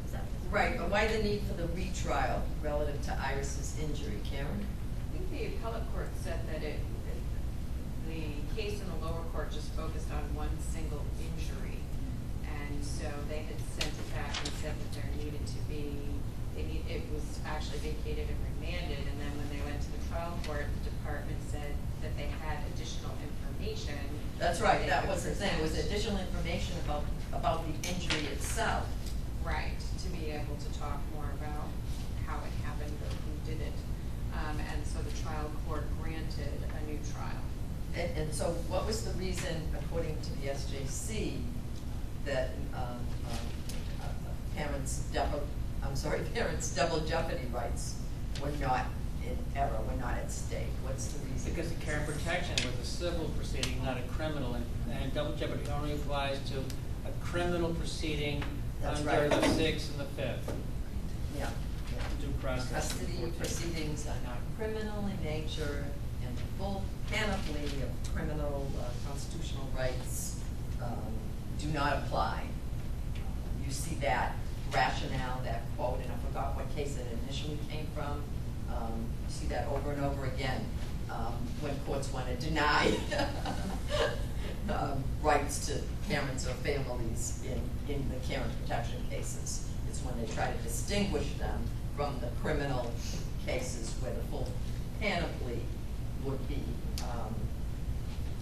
Is that? Right, but why the need for the retrial relative to Iris's injury, Karen? I think the appellate court said that the case in the lower court just focused on one single injury. And so they had sent it back and said that there needed to be, it was actually vacated and remanded. And then when they went to the trial court, the department said that they had additional information. That's right, they that could was the thing, it was present. additional information about the injury itself. Right, to be able to talk more about how it happened or who did it. And so the trial court granted a new trial. And so what was the reason, according to the SJC, that parents' double jeopardy rights were not in error, were not at stake? What's the reason? Because the care and protection was a civil proceeding, not a criminal, and double jeopardy only applies to a criminal proceeding That's under right. the 6th and the 5th. Yeah. Due process. Custody 14. proceedings are not criminal in nature, and the full panoply of criminal constitutional rights do not apply. You see that rationale, that quote, and I forgot what case it initially came from. You see that over and over again when courts want to deny rights to parents or families in the care and protection cases. It's when they try to distinguish them from the criminal cases where the full panoply would be.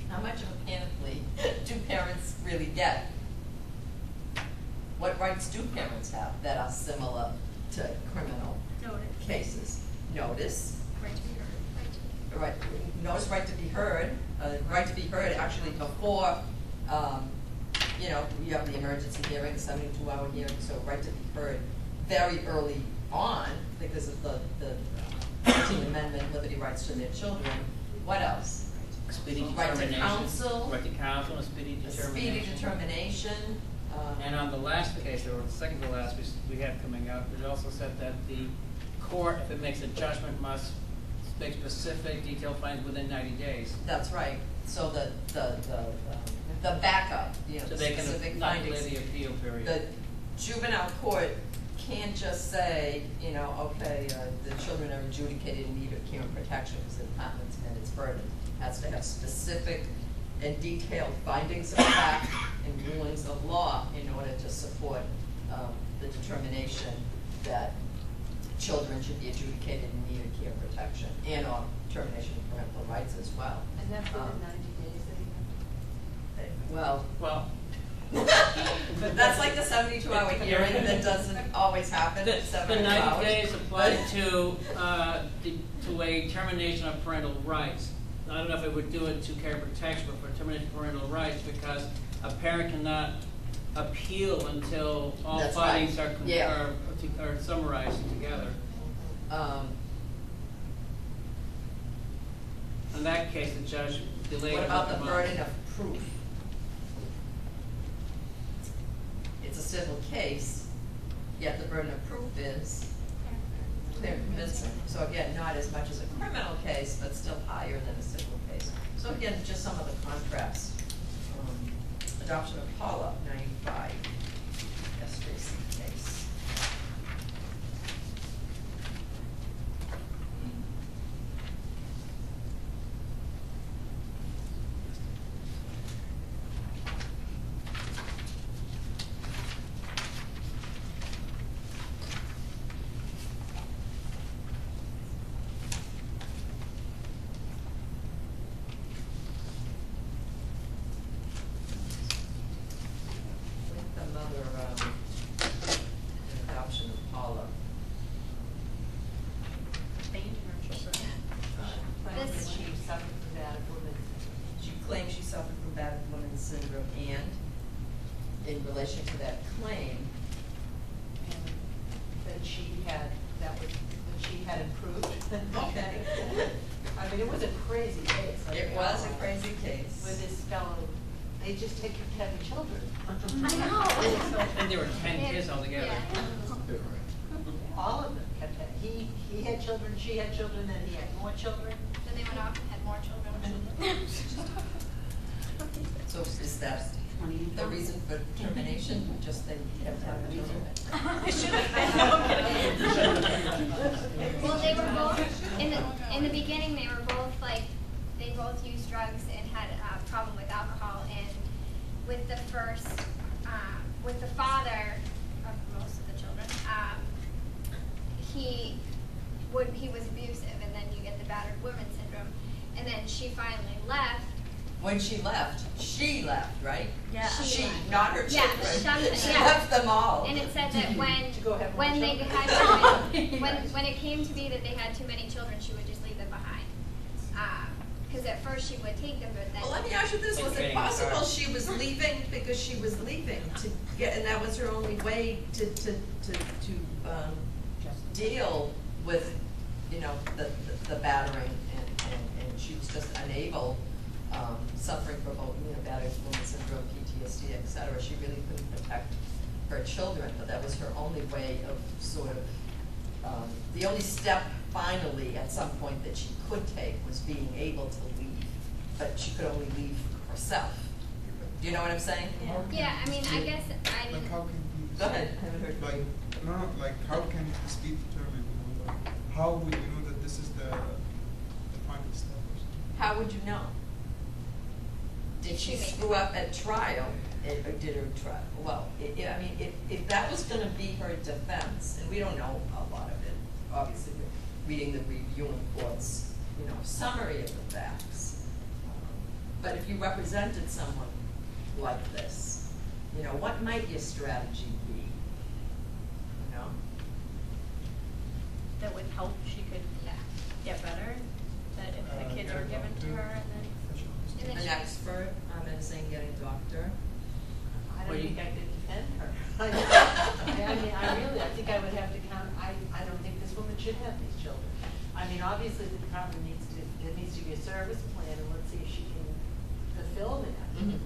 How much of a panoply do parents really get? What rights do parents have that are similar to criminal Noted. cases? Notice, Right to be heard. right, notice, right to be heard, right to be heard actually before, you have the emergency hearing, 72-hour hearing, so right to be heard very early on because of the 14th Amendment, liberty rights to their children. What else? Speedy Right to determination. counsel. Right to counsel and speedy A determination. speedy determination. And on the last case, or the second to last we had coming up, it also said that the court, if it makes a judgment, must make specific detailed findings within 90 days. That's right. So the backup, So the they specific can not delay findings. the appeal period. The juvenile court can't just say, okay, the children are adjudicated in need of care and protection because the department's met its burden. Has to have specific and detailed findings of fact and rulings of law in order to support the determination that children should be adjudicated in need of care and protection and or termination of parental rights as well. And that's within 90 days that you have to. Well, Well, That's like the 72-hour hearing that doesn't always happen in The 72 90 hours. days apply to a termination of parental rights. I don't know if it would do it to care protection, but for termination of parental rights, because a parent cannot appeal until all That's findings right. are, Yeah. are summarized together. In that case, the judge delayed. What about the another month. burden of proof? It's a civil case, yet the burden of proof is clear and convincing. So again, not as much as a criminal case, but still higher than a civil case. So again, just some of the contrasts. Adoption of Paula, 95, SJC case. With the mother, adoption of Paula. Claimed that This- she suffered from bad women's. She claims she suffered from battered women's syndrome, and in relation to that claim, And that she had, that she had improved. Okay. I mean, it was a crazy case. like, it was a crazy case. With this fellow, they just take care of children. I know. And there were 10 kids altogether. Yeah. All of them kept having, he had children, she had children, then he had more children. Then they went off and had more children. So is that the reason for termination, just they have to have children? It should have been. Well, they were both, in the beginning, they were both like, they both used drugs and had a problem with alcohol, and with the first, with the father of most of the children, he was abusive, and then you get the battered woman syndrome, and then she finally left. When she left, right? Yeah. She, left. not her Yeah, children. She yeah. left them all. And it said that To go have more when they children. had too many, when it came to be that they had too many children, she would just leave them behind. Because at first she would take them, but then. Well, let me ask you this, was it Okay, possible sorry. she was leaving because she was leaving to get, and that was her only way to deal with, you know, the battering, and she was just unable, suffering from, you know, battered woman syndrome, PTSD, et cetera. She really couldn't protect her children, but that was her only way of sort of, the only step finally at some point that she could take was being able to leave, but she could only leave herself. Do you know what I'm saying? Yeah, I mean, I guess I Like didn't. how can you Go ahead, I haven't heard. like no, like how can this be determined? You know, like, how would you know that this is the final step or something? How would you know? Did she screw up at trial, or did her trial? Well, I mean, if that was gonna be her defense, and we don't know a lot of it, obviously, we're reading the review in court's, you know, summary of the facts. But if you represented someone like this, you know, what might your strategy be? You know? That would help, she could get better, that if the kids are given to her and then. And then An she- expert, I'm in saying getting a doctor. I Well, don't you- think I could defend her. I mean, I think I would have to count, I don't think this woman should have these children. I mean, obviously, the department there needs to be a service plan, and let's see if she can fulfill that. Mhm.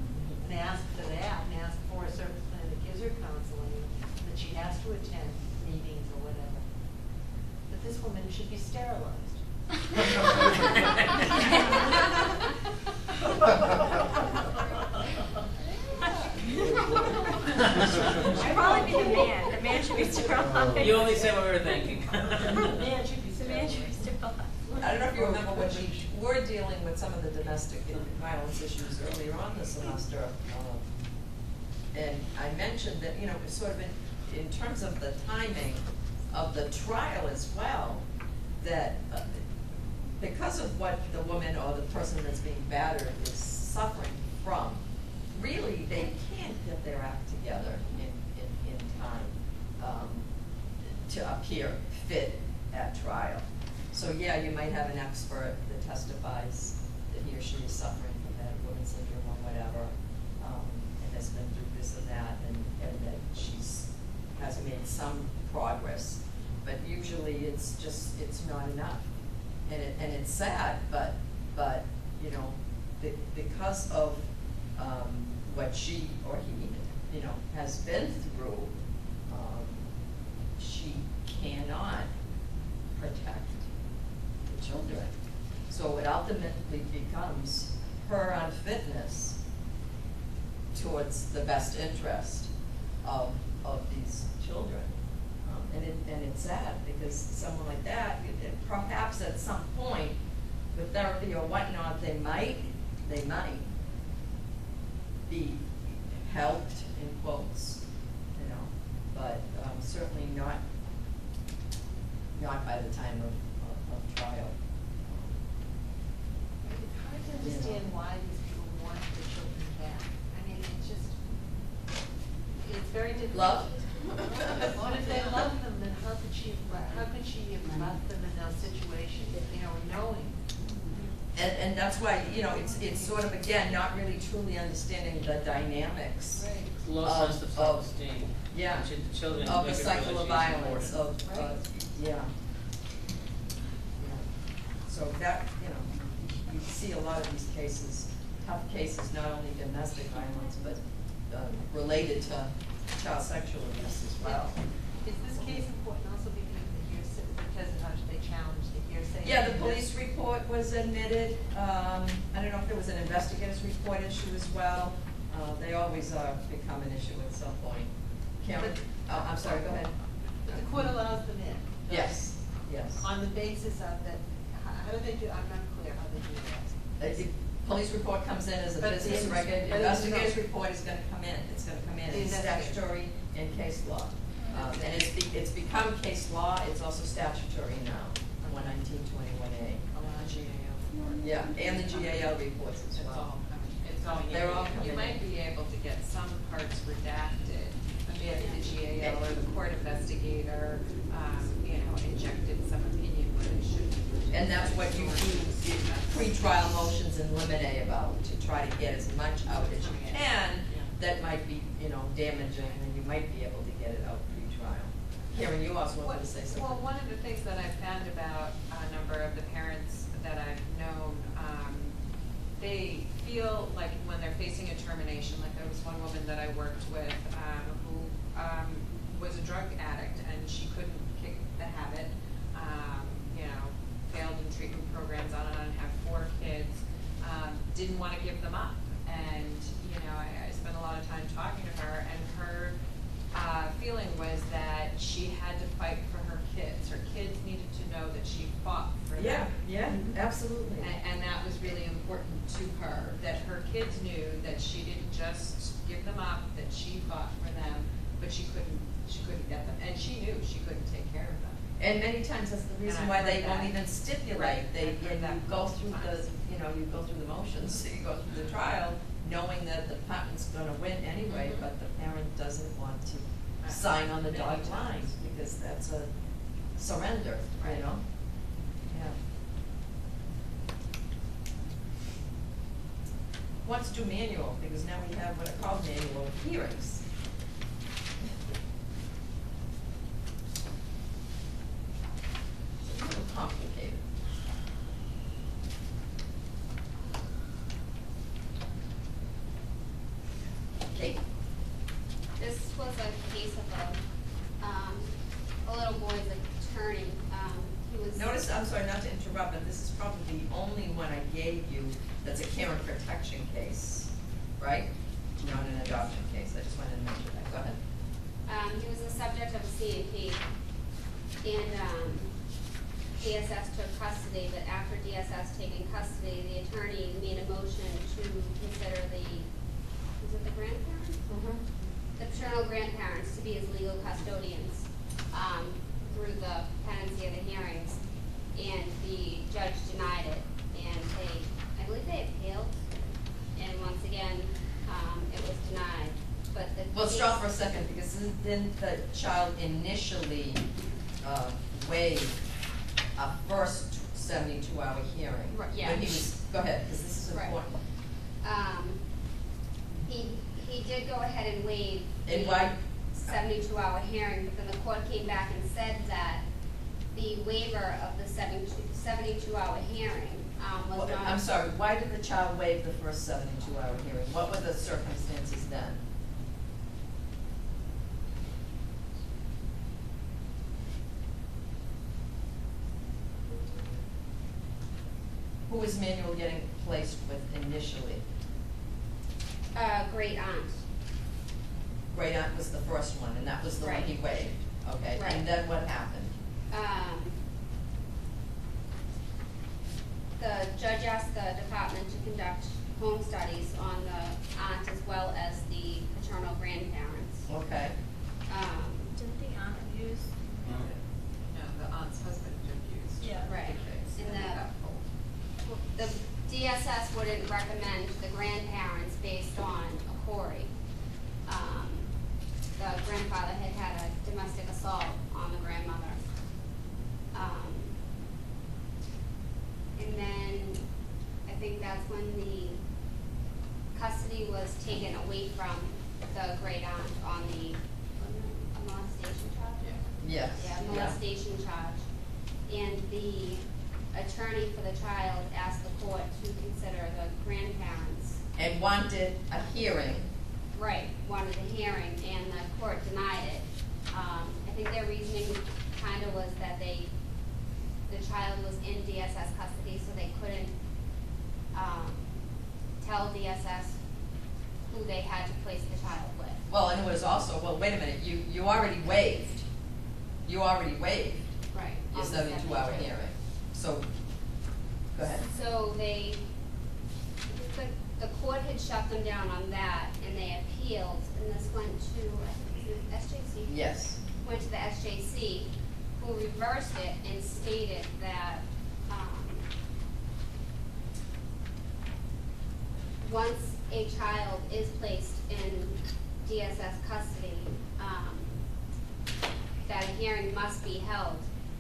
And ask for that, and ask for a service plan that gives her counseling, that she has to attend meetings or whatever. But this woman should be sterilized. Should probably be the man, the man should be sterilized. You only said what we were thinking. Man should be The man should be sterilized. sterilized. I don't know if you remember when we were dealing with some of the domestic violence issues earlier on this semester. And I mentioned that, you know, it's sort of in terms of the timing of the trial as well, that because of what the woman or the person that's being battered is suffering from, really, they can't get their act together in time to appear fit at trial. So yeah, you might have an expert that testifies that he or she is suffering from bad woman syndrome or whatever, and has been through this and that, and that has made some progress. But usually it's not enough. And it's sad, but you know, because of what she or he, you know, has been through, she cannot protect the children. So it ultimately becomes her unfitness towards the best interest of these children. And it's sad, because someone like that, perhaps at some point with therapy or whatnot, they might be helped, in quotes, you know, but certainly not by the time of trial. It's hard to understand why these people want the children back. I mean, it's very difficult. Love? What if they love them, then how could she have left them in those situations, you know, knowing? And that's why, you know, it's sort of, again, not really truly understanding the dynamics. Right. Low sense of self-esteem. Yeah, Which the children of make a it cycle really of violence, important. yeah. So that, you know, you see a lot of these cases, tough cases, not only domestic violence, but related to child sexual abuse as well. Is this case important also because of how they challenged the hearsay? Yeah, the police report was admitted. I don't know if there was an investigator's report issue as well. They always become an issue at some point. Karen, I'm sorry, go ahead. But the court allows them in? Yes, yes. On the basis of that, how do they do, I'm not clear how they do that. The police report comes in as a But business the- record. but Investigator's no. report is gonna come in. It's gonna come in The as investigator. statutory and case law. And it's become case law. It's also statutory now, 11921A. Yeah, and the GAL reports as It's well. all coming, it's all, They're all coming you in. might be able to get some parts redacted, maybe the GAL or the court investigator, you know, injected some opinion where they shouldn't. And that's what you do pre-trial motions in limine about, to try to get as much out as you can that might be, you know, damaging, and you might be able to get it out pre-trial. Karen, you also wanted to say something. Well, one of the things that I've found about a number of the parents that I've known, they feel like when they're facing a termination, like there was one woman that I worked with who was a drug addict, and she couldn't kick the habit, you know, failed in treatment programs, on and on, have 4 kids, didn't want to give them up. And, you know, I spent a lot of time talking to her, and her feeling was that she had to fight for her kids. Her kids needed to know that she fought for them. Yeah, absolutely. And that was really important to her, that her kids knew that she didn't just give them up, that she fought for them, but she couldn't get them. And she knew she couldn't take care of them. And many times that's the reason And why I've they heard won't that. even stipulate. Right, They, I've heard and you that go multiple through the, times. you know, you go through the motions, so you go through the trial, knowing that the department's gonna win anyway, Mhm. but the parent doesn't want to sign on the Many dotted line, times. because that's a surrender, Right. you know? Yeah. Let's do manual, because now we have what are called manual hearings. It's a little complicated. Kate? This was a case of a little boy's attorney. He was. Notice, I'm sorry, not to interrupt, but this is probably the only one I gave you that's a parent protection case, right? Not an adoption case. I just wanted to mention that. Go ahead. He was the subject of a CAP, and DSS took custody, but after DSS taking custody, the attorney made a motion to consider is it the grandparents? The paternal grandparents to be his legal custodians through the pendency of the hearings, and the judge denied it, and I believe they appealed, and once again, it second, because didn't the child initially waive a first 72-hour hearing? Right, yeah. When he was, go ahead, because this is Right. important. He did go ahead and waive And the why? 72-hour hearing, but then the court came back and said that the waiver of the 72-hour hearing was Well, not. I'm sorry, why did the child waive the first 72-hour hearing? What were the circumstances then? Who was Manuel getting placed with initially? Great aunt. Great aunt was the first one, and that was the one he Right. waived, okay? Right. And then what happened? The judge asked the department to conduct home studies on the aunt as well as the paternal grandparents. Okay. Didn't the aunt abuse? No, the aunt's husband abused. Yeah. Right. And And then got pulled. the DSS wouldn't recommend the grandparents based on a Corey. The grandfather had had a domestic assault on the grandmother. And then I think that's when the custody was taken away from the great aunt on the molestation charge. Yes. Yeah, molestation charge. And the attorney for the child asked the court to consider the grandparents. And wanted a hearing. Right, wanted a hearing, and the court denied it. I think their reasoning kind of was that the child was in DSS custody, so they couldn't, tell DSS who they had to place the child with. Well, and it was also, well, wait a minute, you already waived. You already waived Right. your on the 72-hour 72. hearing. So, go ahead. So the court had shut them down on that, and they appealed, and this went to, I think, is it SJC? Yes. Went to the SJC, who reversed it and stated that, once a child is placed in DSS custody, that a hearing must be held.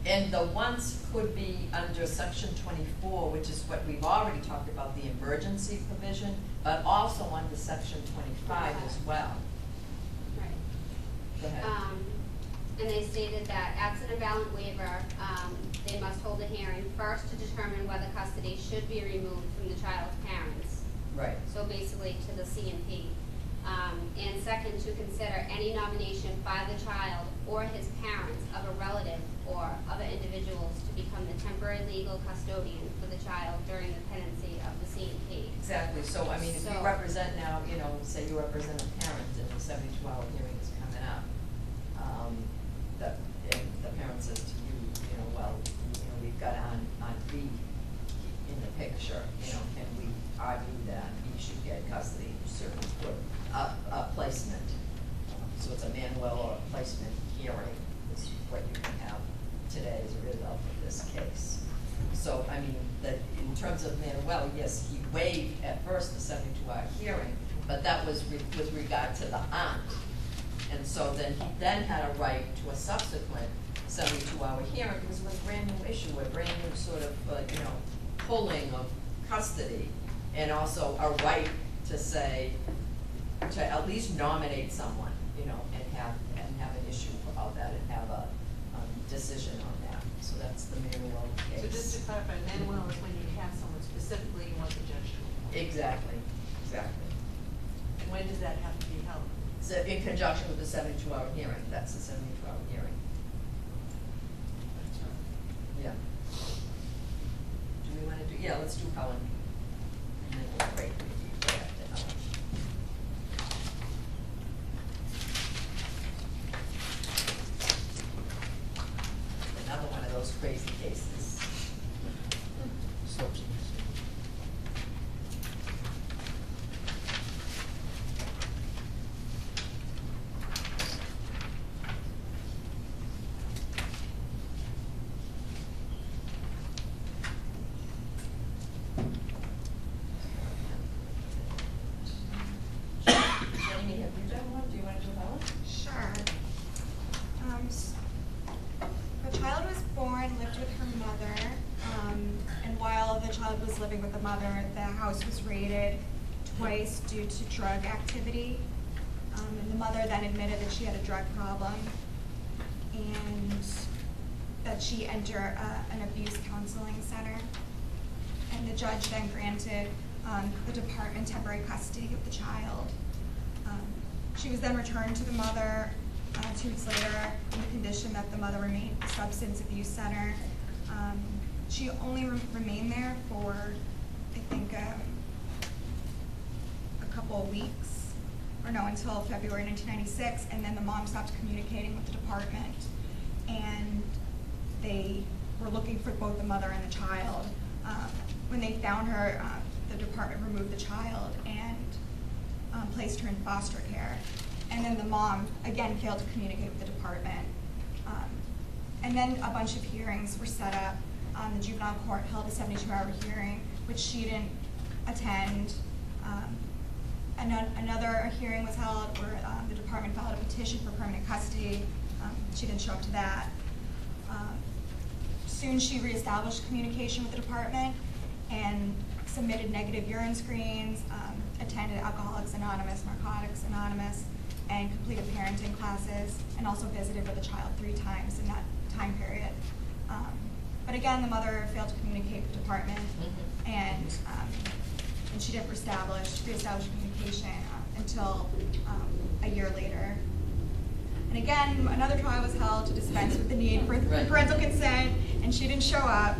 And the once could be under section 24, which is what we've already talked about, the emergency provision, but also under section 25 as well. Right. Go ahead. And they stated that absent a valid waiver, they must hold a hearing first to determine whether custody should be removed from the child's parents. Right. So basically to the C&P. And second, to consider any nomination by the child or his parents of a relative or other individuals to become the temporary legal custodian for the child during the pendency of the C&P. Exactly. So, I mean, if you So- represent now, say you represent a parent and the 72-hour hearing is coming up, and the parent says to you, well, we've got on B in the picture, can we argue that he should get custody, certainly put a placement. So it's a Manuel or a placement hearing is what you can have today as a result of this case. So, I mean, that in terms of Manuel, yes, he waived at first the 72-hour hearing, but that was with regard to the aunt. And so then he then had a right to a subsequent 72-hour hearing because it was a brand new issue, a brand new sort of, pulling of custody, and also a right to say, to at least nominate someone, and have an issue about that and have a decision on that. So that's the Manuel case. So just to clarify, Manuel is when you have someone specifically you want the judge to appoint. Exactly. And when does that have to be held? So in conjunction with the 72-hour hearing, that's the 72-hour hearing. That's right. Yeah. Do we want to do, let's do Helen. And then we'll break after Helen. Another one of those crazy cases. Substance. Jamie, have you done one? Do you want to do Helen? the child was living with the mother, the house was raided twice due to drug activity. And the mother then admitted that she had a drug problem and that she entered an abuse counseling center. And the judge then granted the department temporary custody of the child. She was then returned to the mother 2 weeks later on the condition that the mother remained in a substance abuse center. She only remained there for, I think, a couple of weeks, or no, until February 1996, and then the mom stopped communicating with the department, and they were looking for both the mother and the child. When they found her, the department removed the child and placed her in foster care. And then the mom, again, failed to communicate with the department. And then a bunch of hearings were set up. The juvenile court held a 72-hour hearing, which she didn't attend. Another hearing was held where the department filed a petition for permanent custody. She didn't show up to that. Soon she reestablished communication with the department and submitted negative urine screens, attended Alcoholics Anonymous, Narcotics Anonymous, and completed parenting classes, and also visited with the child 3 times in that time period. But again, the mother failed to communicate with the department, and she didn't reestablish communication until a year later. And again, another trial was held to dispense with the need for parental consent, and she didn't show up.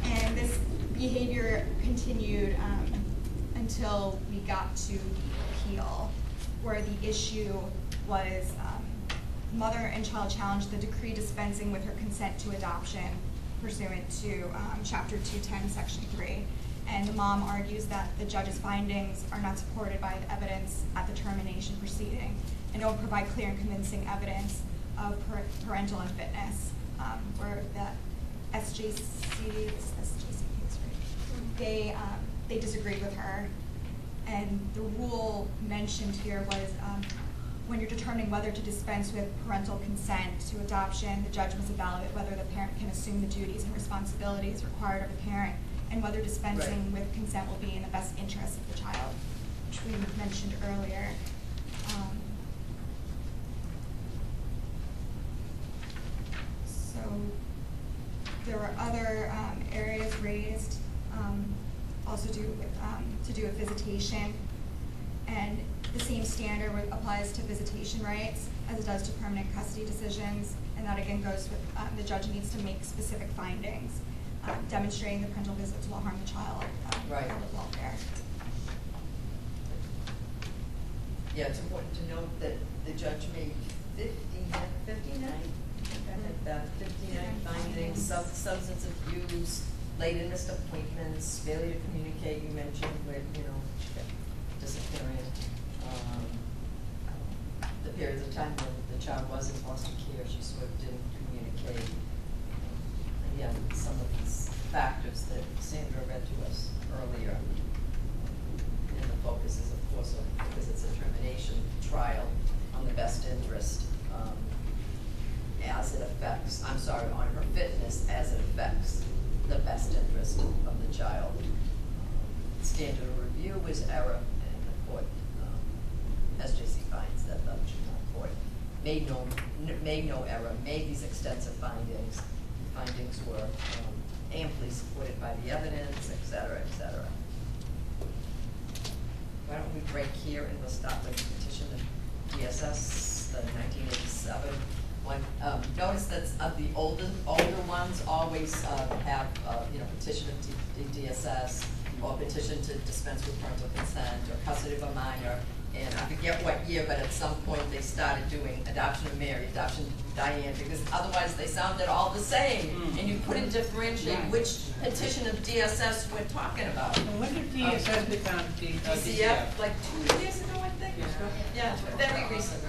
And this behavior continued until we got to the appeal, where the issue was mother and child challenged the decree dispensing with her consent to adoption pursuant to Chapter 210, Section 3. And the mom argues that the judge's findings are not supported by the evidence at the termination proceeding and don't provide clear and convincing evidence of parental unfitness, where the SJC case, right? They disagreed with her. And the rule mentioned here was when you're determining whether to dispense with parental consent to adoption, the judge must evaluate whether the parent can assume the duties and responsibilities required of the parent, and whether dispensing with consent will be in the best interest of the child, which we mentioned earlier. So there were other areas raised, also to do with visitation, and the same standard applies to visitation rights as it does to permanent custody decisions, and that again goes with the judge needs to make specific findings demonstrating the parental visits will harm the child public welfare. Yeah, it's important to note that the judge made 59 findings, substance abuse, late and missed appointments, failure to communicate, you mentioned, where, disappearing. The periods of time when the child was in foster care, she sort of didn't communicate. Again, some of these factors that Sandra read to us earlier. And the focus is, of course, because it's a termination trial, on the best interest as it affects, on her fitness as it affects the best interest of the child. Standard of review was error, and the court, SJC finds that the juvenile court made no error, made these extensive findings. Findings were amply supported by the evidence, et cetera, et cetera. Why don't we break here and we'll start with the petition of DSS, the 1987 one. Notice that the older ones always have, petition of DSS, or petition to dispense with parental consent, or custody of a minor. And I forget what year, but at some point they started doing adoption of Mary, adoption of Diane, because otherwise they sounded all the same. And you couldn't differentiate which petition of DSS we're talking about. And when did DSS become DCF? DCF, like 2 years ago, I think. Yeah, very recent.